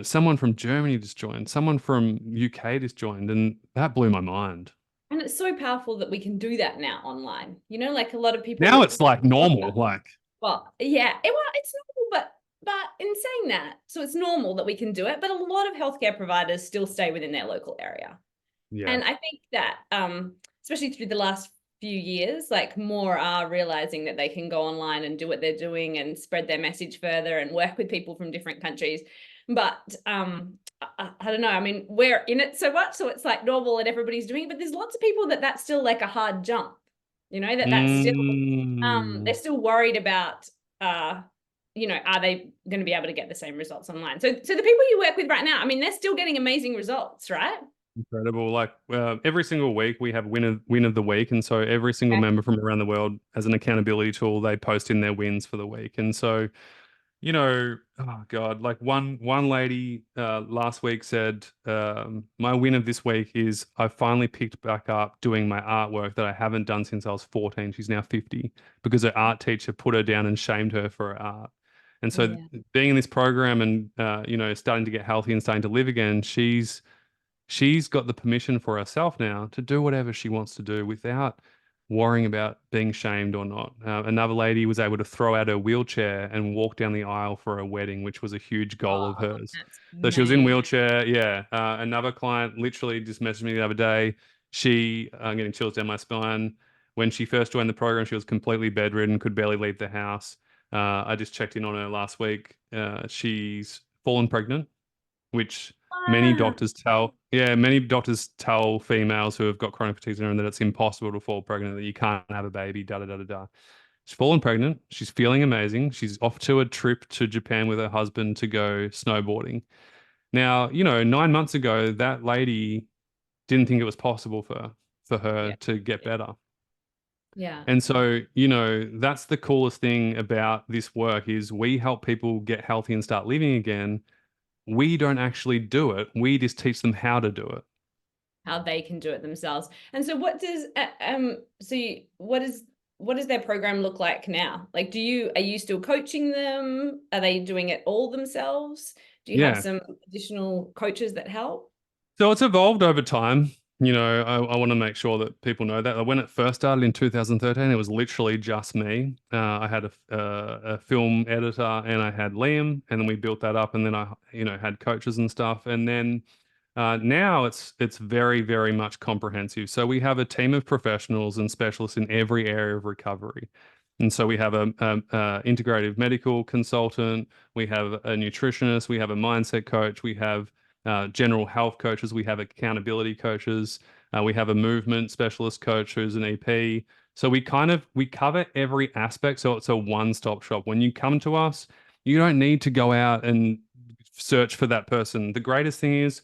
Someone from Germany just joined. Someone from UK just joined, and that blew my mind. And it's so powerful that we can do that now online. Like a lot of Now people. it's like normal. Like, Well, yeah, it's normal, but in saying that, so it's normal that we can do it, but a lot of healthcare providers still stay within their local area. yeah. And I think that, especially through the last few years, like more are realizing that they can go online and do what they're doing and spread their message further and work with people from different countries. But I don't know. I mean, we're in it so much, so it's like normal and everybody's doing it. But there's lots of people that's still like a hard jump. That's still they're Mm, still worried about are they going to be able to get the same results online? So the people you work with right now, I mean, they're still getting amazing results, right? incredible. Like, every single week we have win of the week, and so every single Okay. member from around the world, as an accountability tool, they post in their wins for the week. And so, oh God, like one lady last week said, my win of this week is I finally picked back up doing my artwork that I haven't done since I was 14. She's now 50 because her art teacher put her down and shamed her for her art. And so Yeah. being in this program and starting to get healthy and starting to live again, she's got the permission for herself now to do whatever she wants to do without worrying about being shamed or not. Another lady was able to throw out her wheelchair and walk down the aisle for a wedding, which was a huge goal of Oh, hers. that's So she was in amazing. wheelchair. Yeah. Another client literally just messaged me the other day. I'm getting chills down my spine. When she first joined the program, she was completely bedridden, could barely leave the house. I just checked in on her last week. She's fallen pregnant, which Wow. many doctors tell females who have got chronic fatigue syndrome that it's impossible to fall pregnant, that you can't have a baby, da da da da da. She's fallen pregnant. She's feeling amazing. She's off to a trip to Japan with her husband to go snowboarding. Now, 9 months ago, that lady didn't think it was possible for her Yeah. to get better. Yeah. And so, that's the coolest thing about this work is we help people get healthy and start living again. We don't actually do it. We just teach them how to do it. How they can do it themselves. And so what does their program look like now? Like, are you still coaching them? Are they doing it all themselves? Do you have Yeah. some additional coaches that help? So it's evolved over time. I want to make sure that people know that. When it first started in 2013, it was literally just me. I had a film editor and I had Liam, and then we built that up, and then I, had coaches and stuff. And then now it's very, very much comprehensive. So we have a team of professionals and specialists in every area of recovery. And so we have a integrative medical consultant, we have a nutritionist, we have a mindset coach, we have general health coaches, we have accountability coaches, we have a movement specialist coach who's an EP. So we cover every aspect. So it's a one-stop shop. When you come to us, you don't need to go out and search for that person. The greatest thing is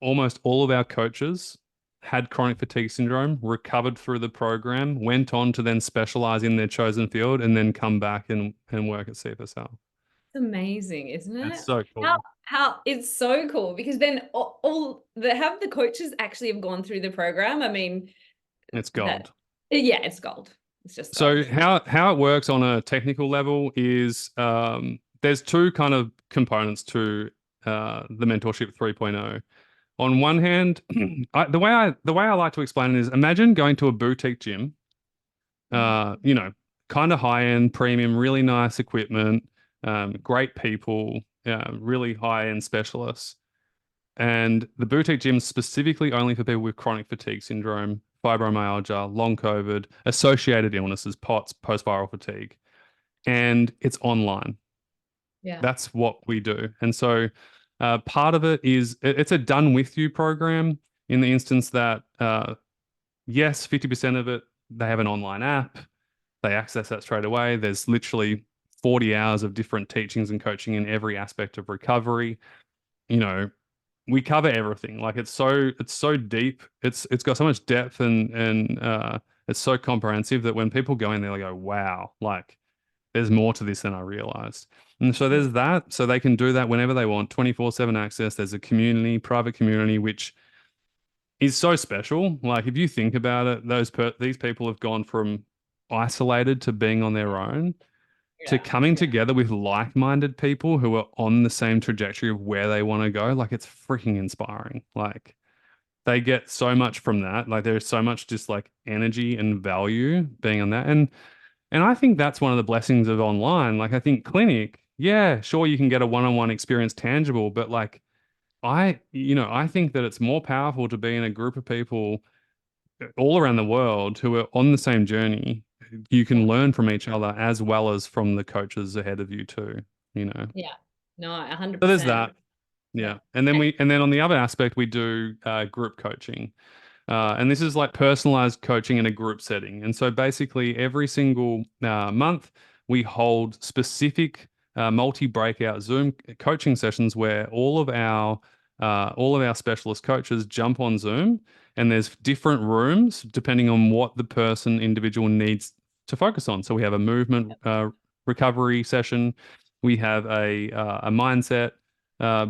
almost all of our coaches had chronic fatigue syndrome, recovered through the program, went on to then specialize in their chosen field, and then come back and work at CFS Health. It's amazing, isn't That's it? so How cool. how it's so cool because then all the coaches actually have gone through the program. I mean, It's that gold. yeah, it's gold. It's just So gold. how it works on a technical level is there's two kind of components to the mentorship 3.0. On one hand, the way I like to explain it is imagine going to a boutique gym, uh, you know, kind of high end, premium, really nice equipment, great people, really high end specialists. And the boutique gym is specifically only for people with chronic fatigue syndrome fibromyalgia, long COVID, associated illnesses, POTS, post-viral fatigue, and it's online. Yeah. That's what we do. And so part of it is it's a done with you program in the instance that, yes, 50% of it, they have an online app. They access that straight away. There's literally 40 hours of different teachings and coaching in every aspect of recovery. You know, we cover everything. Like it's so deep. It's got so much depth and it's so comprehensive that when people go in there, they go, wow, like there's more to this than I realized. And so there's that. So they can do that whenever they want, 24/7 access. There's a community, private community, which is so special. Like if you think about it, these people have gone from isolated to being on their own to Yeah. coming together with like-minded people who are on the same trajectory of where they want to go. Like it's freaking inspiring. Like they get so much from that. Like there's so much just like energy and value being on that. And I think that's one of the blessings of online. Like I think clinic, yeah, sure you can get a one-on-one experience tangible, but like I think that it's more powerful to be in a group of people all around the world who are on the same journey. You can learn from each other as well as from the coaches ahead of you too, you know. Yeah. No, So there's 100%. that. Yeah. Yeah. And then on the other aspect, we do group coaching. And this is like personalized coaching in a group setting. And so basically, every single month, we hold specific multi-breakout Zoom coaching sessions where all of our specialist coaches jump on Zoom, and there's different rooms depending on what the individual needs to focus on. So we have a movement recovery session, we have a mindset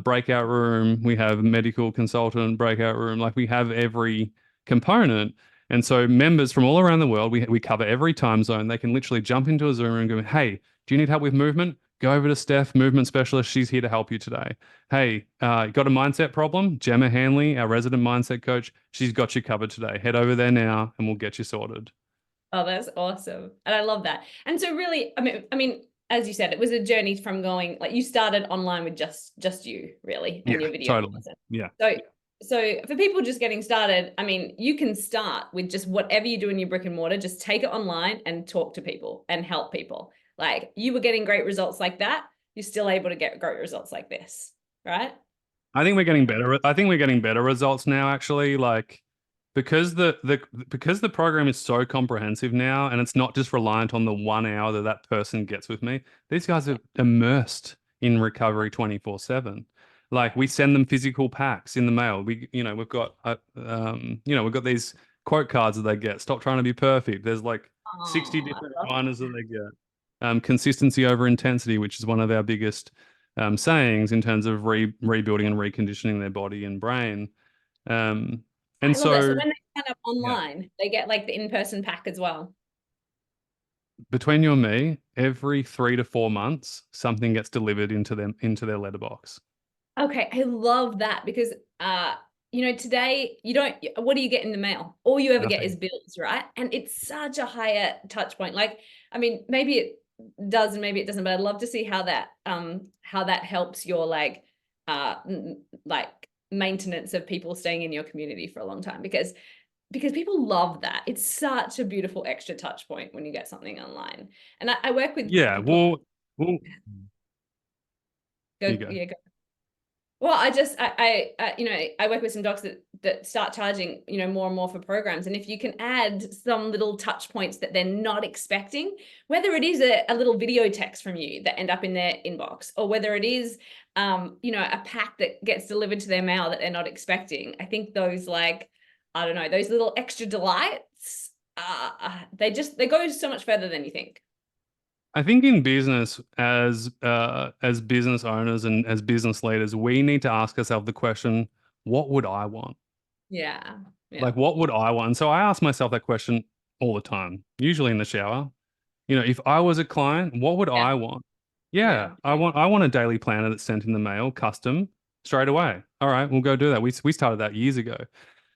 breakout room, we have medical consultant breakout room. Like we have every component. And so members from all around the world, we cover every time zone. They can literally jump into a Zoom room and go, hey, do you need help with movement? Go over to Steph, movement specialist. She's here to help you today. Hey, got a mindset problem? Gemma Hanley, our resident mindset coach, she's got you covered today. Head over there now and we'll get you sorted. Oh, that's awesome. And I love that. And so really, I mean, as you said, it was a journey from going, like you started online with just you really Yeah, and your video totally. content. Yeah. So for people just getting started, I mean, you can start with just whatever you do in your brick and mortar, just take it online and talk to people and help people. Like you were getting great results like that, you're still able to get great results like this, right? I think we're getting better. I think we're getting better results now, actually. Like because the program is so comprehensive now, and it's not just reliant on the 1 hour that person gets with me. These guys are immersed in recovery 24/7. Like we send them physical packs in the mail. We've got these quote cards that they get. Stop trying to be perfect. There's like 60 Oh, different reminders that they get. Consistency over intensity, which is one of our biggest sayings in terms of rebuilding and reconditioning their body and brain. Um, and I love that. So so, when they sign up yeah, online, they get like the in-person pack as well. between you and me, every 3 to 4 months, something gets delivered into their letterbox. Okay, I love that because today you don't what do you get in the mail? All you ever get is Nothing. bills, right? And it's such a higher touch point. Like, I mean, maybe it does and maybe it doesn't, but I'd love to see how that helps your like maintenance of people staying in your community for a long time because people love that. It's such a beautiful extra touch point when you get something online. And I work with Yeah, well, you go. go. Well, I work with some docs that start charging, more and more for programs. And if you can add some little touch points that they're not expecting, whether it is a little video text from you that end up in their inbox, or whether it is, a pack that gets delivered to their mail that they're not expecting, I think those I don't know, those little extra delights, they go so much further than you think. I think in business, as business owners and as business leaders, we need to ask ourselves the question, what would I want? Yeah. Yeah. Like, what would I want? And so I ask myself that question all the time, usually in the shower. If I was a client, what would Yeah. I want? Yeah. Yeah, I want a daily planner that's sent in the mail, custom, straight away. All right, we'll go do that. We started that years ago.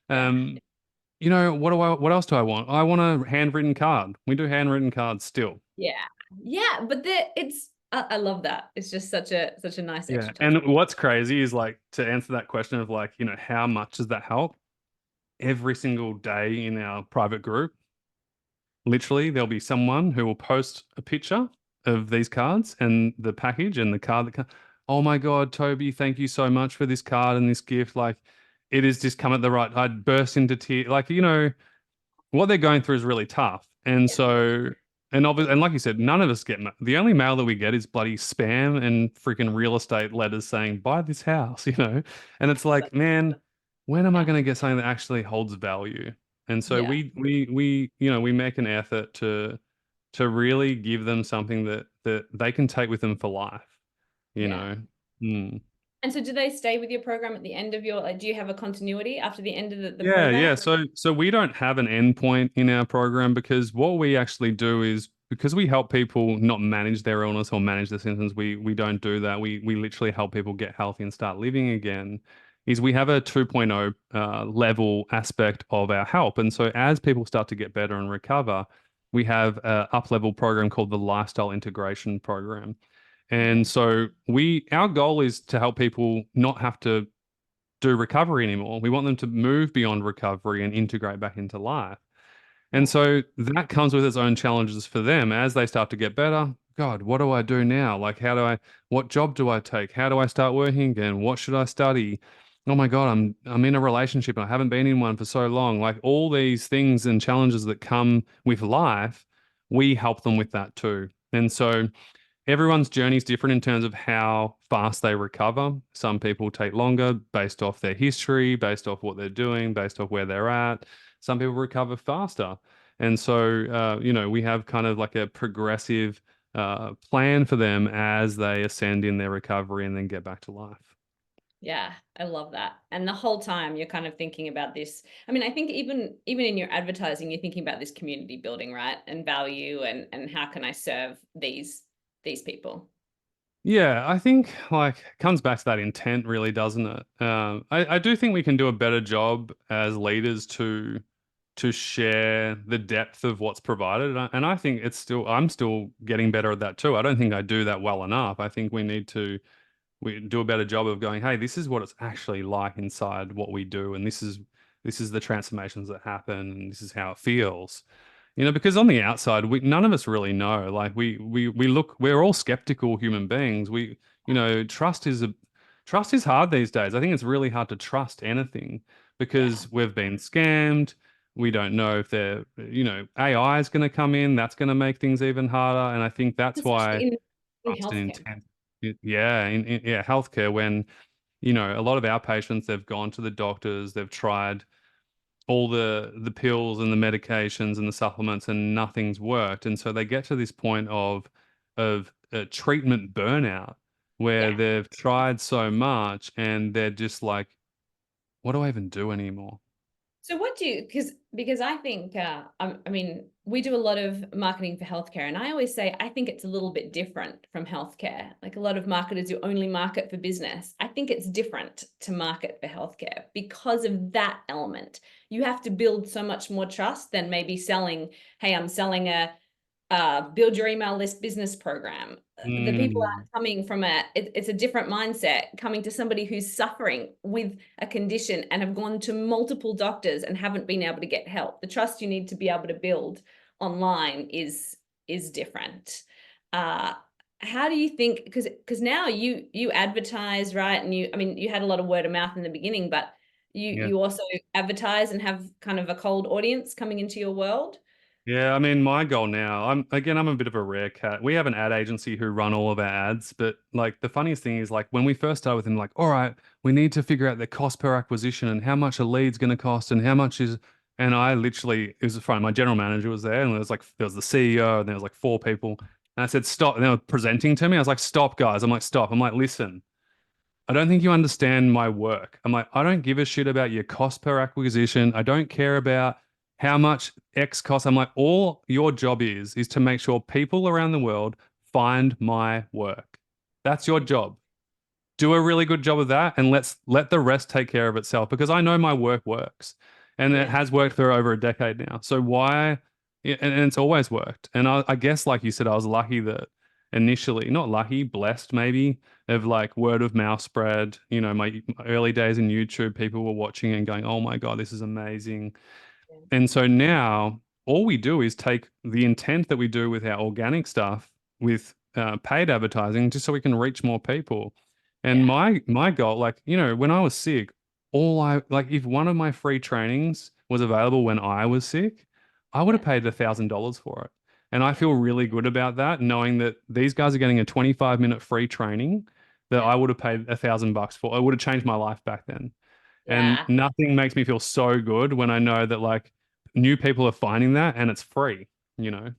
Yeah. Um, what else do I want? I want a handwritten card. We do handwritten cards still. Yeah. Yeah. But I love that. It's just such a nice Yeah. extra touch. And what's crazy is like to answer that question of like, how much does that help? every single day in our private group. Literally, there'll be someone who will post a picture of these cards and the package and the card that oh my God, Toby, thank you so much for this card and this gift. Like, it has just come at the right. I'd burst into tears. Like, what they're going through is really tough. And so, and obviously, and like you said, none of us get the only mail that we get is bloody spam and freaking real estate letters saying, buy this house, And it's like, man, when am I Yeah. going to get something that actually holds value? And so Yeah. we make an effort to really give them something that they can take with them for life, you Yeah. know. Mm. And so do they stay with your program at the end of your, like, do you have a continuity after the end of the Yeah, program? yeah. So we don't have an endpoint in our program because what we actually do is because we help people not manage their illness or manage their symptoms, we don't do that. We literally help people get healthy and start living again. Is we have a 2.0 level aspect of our help. And so as people start to get better and recover, we have a up level program called the Lifestyle Integration Program. And Okay. so our goal is to help people not have to do recovery anymore. We want them to move beyond recovery and integrate back into life. And Yeah. so that comes with its own challenges for them as they start to get better. God, what do I do now? Like, what job do I take? How do I start working again? What should I study? Oh my God, I'm in a relationship and I haven't been in one for so long. Like all these things and challenges that come with life, we help them with that too. And so everyone's journey is different in terms of how fast they recover. Some people take longer based off their history, based off what they're doing, based off where they're at. Some people recover faster. And so, we have kind of like a progressive plan for them as they ascend in their recovery and then get back to life. Yeah, I love that. And the whole time you're kind of thinking about this. I mean, I think even in your advertising, you're thinking about this community building, right? And value and how can I serve these people? Yeah, I think like it comes back to that intent, really, doesn't it? I do think we can do a better job as leaders to share the depth of what's provided, and I think I'm still getting better at that too. I don't think I do that well enough. I think we do a better job of going, hey, this is what it's actually like inside what we do, and this is the transformations that happen, and this is how it feels. Because on the outside, none of us really know. Like we're all skeptical human beings. Trust is hard these days. I think it's really hard to trust anything Yeah. because we've been scammed. We don't know if AI is going to come in. That's going to make things even harder. And I think that's why Especially in trust and healthcare. intent. Yeah, in healthcare, when a lot of our patients, they've gone to the doctors, they've tried all the pills and the medications and the supplements, and nothing's worked. And so they get to this point of treatment burnout where Yeah. they've tried so much and they're just like, what do I even do anymore? So what do you, because I think I mean we do a lot of marketing for healthcare, and I always say I think it's a little bit different from healthcare. Like a lot of marketers who only market for business, I think it's different to market for healthcare because of that element. You have to build so much more trust than maybe selling, hey, I'm selling a build your email list business program. The people Mm, aren't coming from it's a different mindset, coming to somebody who's suffering with a condition and have gone to multiple doctors and haven't been able to get help. The trust you need to be able to build online is different. uh how do you think, because now you advertise, right? And I mean you had a lot of word of mouth in the beginning, but yeah. you also advertise and have kind of a cold audience coming into your world. Yeah, I mean, my goal now, I'm a bit of a rare cat. We have an ad agency who run all of our ads, but like the funniest thing is like when we first started with them, like, all right, we need to figure out the cost per acquisition and how much a lead's going to cost and how much is, and I literally, it was funny. My general manager was there and there was the CEO and there was like four people. And I said, stop. And they were presenting to me. I was like, stop, guys. I'm like, stop. I'm like, listen. I don't think you understand my work. I'm like, I don't give a shit about your cost per acquisition. I don't care about how much X costs. I'm like, all your job is to make sure people around the world find my work. That's your job. Do a really good job of that and let the rest take care of itself because I know my work works and it Yeah. has worked for over a decade now. So why? Yeah, and it's always worked. And I guess, like you said, I was lucky that initially, not lucky, blessed maybe, of like word of mouth spread. You know, my early days in YouTube, people were watching and going, "Oh my God, this is amazing." And so now all we do is take the intent that we do with our organic stuff with paid advertising just so we can reach more people. And Yeah. my goal, like, you know, when I was sick, all I like, if one of my free trainings was available when I was sick, I would Yeah. have paid $1,000 for it. And I Yeah. feel really good about that, knowing that these guys are getting a 25-minute free training that Yeah. I would have paid $1,000 for. It would have changed my life back then. And Yeah. nothing makes me feel so good when I know that like new people are finding that and it's free, you know?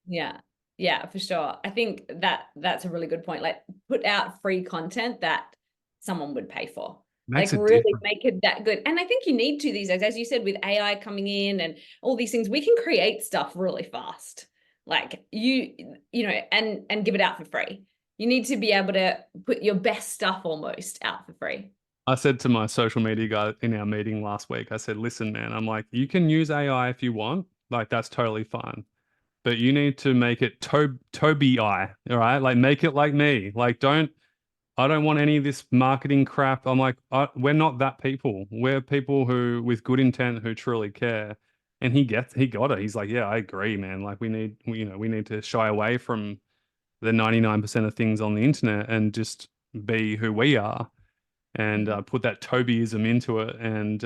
Yeah. Yeah, for sure. I think that that's a really good point. Like, put out free content that someone would pay for. Makes Like, a really difference. make it that good. And I think you need to these days, as you said, with AI coming in and all these things, we can create stuff really fast. Like, you know, and give it out for free. You need to be able to put your best stuff almost out for free. I said to my social media guy in our meeting last week, I said, listen, man, I'm like, you can use AI if you want. Like, that's totally fine. But you need to make it Toby I, all right? Like, make it like me. Like, I don't want any of this marketing crap. I'm like, we're not that people. We're people who, with good intent, who truly care. And he got it. He's like, yeah, I agree, man. Like, you know, we need to shy away from the 99% of things on the internet and just be who we are and Mhm. put that Tobyism into it and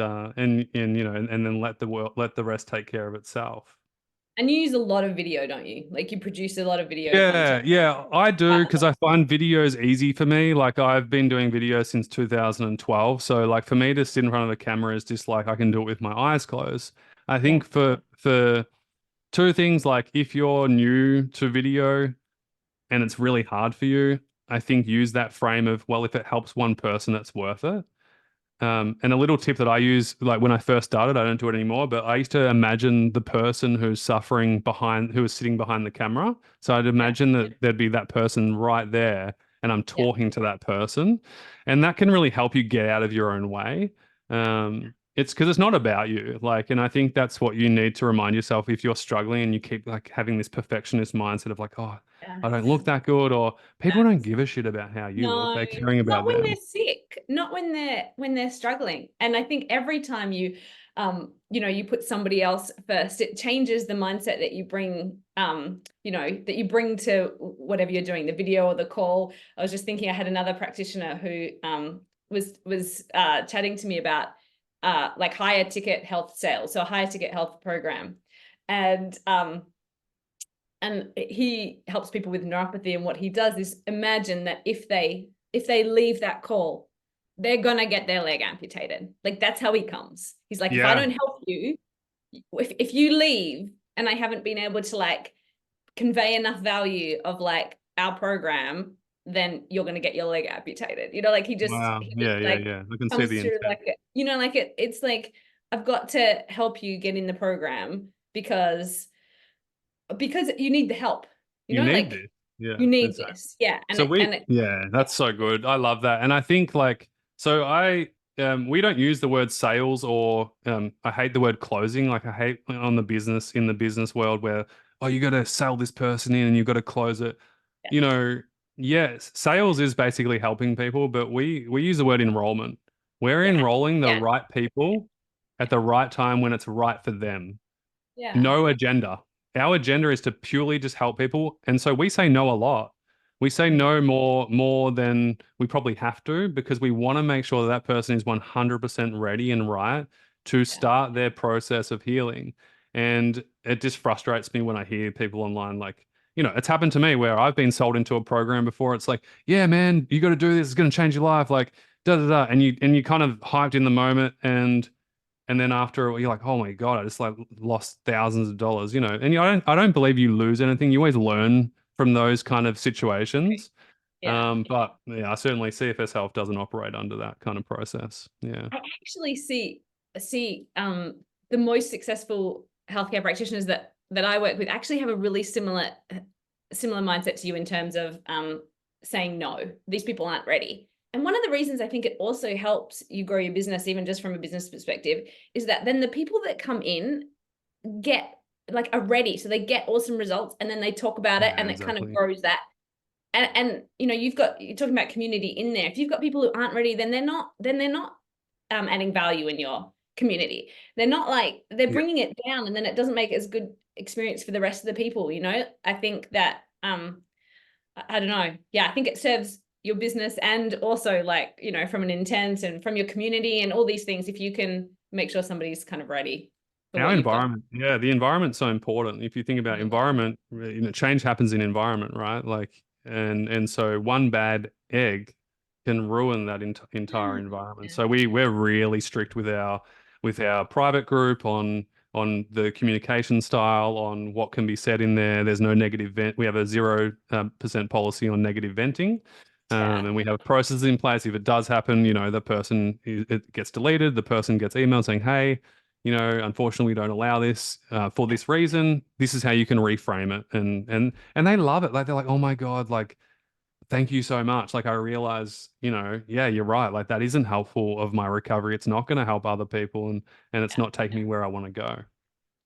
you know and then let the rest take care of itself. And you use a lot of video, don't you? Like, you produce a lot of video content. Yeah, I do because I find videos easy for me. Like I've been doing videos since 2012. So like for me to sit in front of a camera is just like I can do it with my eyes closed. I Yeah. think for two things, like if you're new to video and it's really hard for you, I think use that frame of, well, if it helps one person, it's worth it. And a little tip that I use, like when I first started, I don't do it anymore, but I used to imagine the person who's suffering behind, who is sitting behind the camera. So I'd Yeah. imagine that there'd be that person right there, and I'm Yeah. talking to that person, and that can really help you get out of your own way. It's because it's not about you, like, and I think that's what you need to remind yourself if you're struggling and you keep like having this perfectionist mindset of like, oh, I don't Yes. look that good, or people don't Yes. give a shit about how you look. No, They're caring not about when they're them. sick, not when they're struggling. And I think every time you know, you put somebody else first, it changes the mindset that you bring, you know, that you bring to whatever you're doing, the video or the call. I was just thinking, I had another practitioner who was chatting to me about like higher ticket health sales, so a higher ticket health program, and he helps people with neuropathy. And what he does is imagine that if they leave that call, they're gonna get their leg amputated. Like, that's how he comes. He's like, if I Yeah. don't help you, if you leave and I haven't been able to like convey enough value of like our program, then you're gonna get your leg amputated. You know, like Wow. he just Yeah, yeah, like yeah. I can see comes the through intent. like, you know, like it's like, I've got to help you get in the program because you need the help, you You know, need like, this. Yeah, you need exactly. this. Yeah. So yeah, Yeah. that's so good. I love that. And I think like, so we don't use the word sales or, I hate the word closing. Like I hate in the business world where, oh, you got to sell this person in and you've got to close it. Yeah. You know, yes, sales is basically helping people, but we use the word enrollment. We're Yeah. enrolling the Yeah. right people at the right time when it's right for them. Yeah. No agenda. Our agenda is to purely just help people. And so we say no a lot. We say Mm. no more than we probably have to because we want to make sure that that person is 100% ready and right to Yeah. start their process of healing. And it just frustrates me when I hear people online like, you know, it's happened to me where I've been sold into a program before. It's like, yeah, man, you got to do this. It's going to change your life. Like, da da da. And you kind of hyped in the moment and then after you're like, oh my God, I just like lost thousands of dollars, you know. And I don't believe you lose anything. You always learn from those kind of situations. Yeah. But yeah, I certainly CFS Health doesn't operate under that kind of process. Yeah. I actually see the most successful healthcare practitioners that I work with actually have a really similar mindset to you in terms of saying no. These people aren't ready. And one of the reasons I think it also helps you grow your business, even just from a business perspective, is that then the people that come in get like are ready. So they get awesome results and then they talk about it Yeah, and it kind of exactly. grows that. and you're talking about community in there. If you've got people who aren't ready, then they're not adding value in your community. They're not they're bringing it down, and then it doesn't make it as good experience for the rest of the people. I think that I don't know. Yeah, I think it serves your business and also from an intent and from your community and all these things, if you can make sure somebody's kind of ready for Our what you've got. environment, yeah, the environment's so important. If you think about environment, change happens in environment, right? And so one bad egg can ruin that entire environment. So we're really strict with our private group on the communication style, on what can be said in there. There's no negative vent. We have a 0% policy on negative venting. And we have processes in place. If it does happen, the person, it gets deleted. The person gets emailed saying, hey, unfortunately, we don't allow this for this reason. This is how you can reframe it. And they love it. They're like, oh my God, thank you so much. I realize, yeah, you're right. That isn't helpful of my recovery. It's not going to help other people, and it's not taking me where I want to go.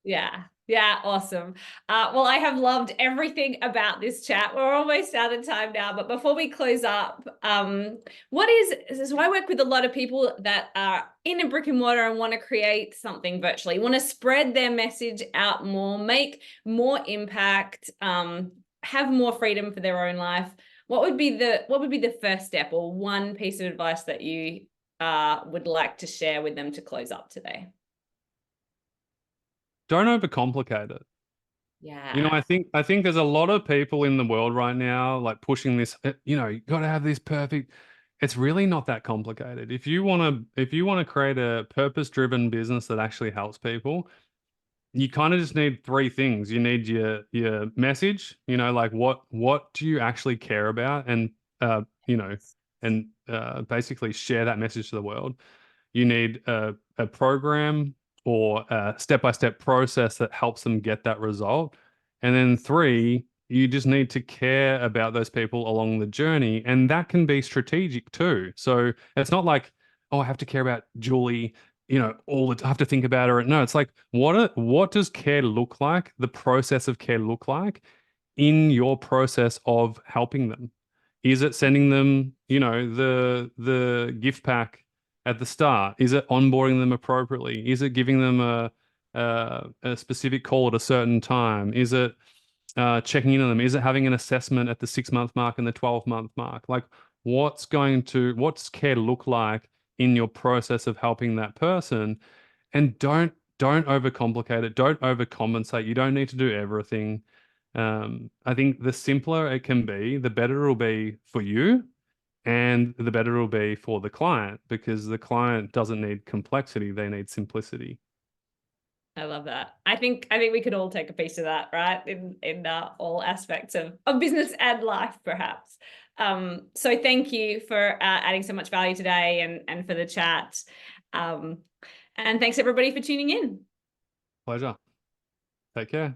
Yeah. Yeah. Awesome. Well, I have loved everything about this chat. We're almost out of time now, but before we close up, so I work with a lot of people that are in a brick and mortar and want to create something virtually, want to spread their message out more, make more impact, have more freedom for their own life. What would be the first step or one piece of advice that you would like to share with them to close up today? Don't overcomplicate it. Yeah. I think there's a lot of people in the world right now pushing this, you got to have this perfect. It's really not that complicated. If you want to create a purpose-driven business that actually helps people, you kind of just need three things. You need your message, what do you actually care about, and basically share that message to the world. You need a program or a step-by-step process that helps them get that result. And then three, you just need to care about those people along the journey. And that can be strategic too. So it's not like, oh, I have to care about Julie, I have to think about her. No, it's like, what does care look like? The process of care look like in your process of helping them? Is it sending them, the gift pack at the start? Is it onboarding them appropriately? Is it giving them a specific call at a certain time? Is it checking in on them? Is it having an assessment at the 6-month mark and the 12-month mark? What's care look like in your process of helping that person? And don't overcomplicate it. Don't overcompensate. You don't need to do everything. I think the simpler it can be, the better it'll be for you, and the better it'll be for the client, because the client doesn't need complexity, they need simplicity. I love that. I think we could all take a piece of that, right? In all aspects of business and life, perhaps. So thank you for adding so much value today and for the chat. And thanks everybody for tuning in. Pleasure. Take care.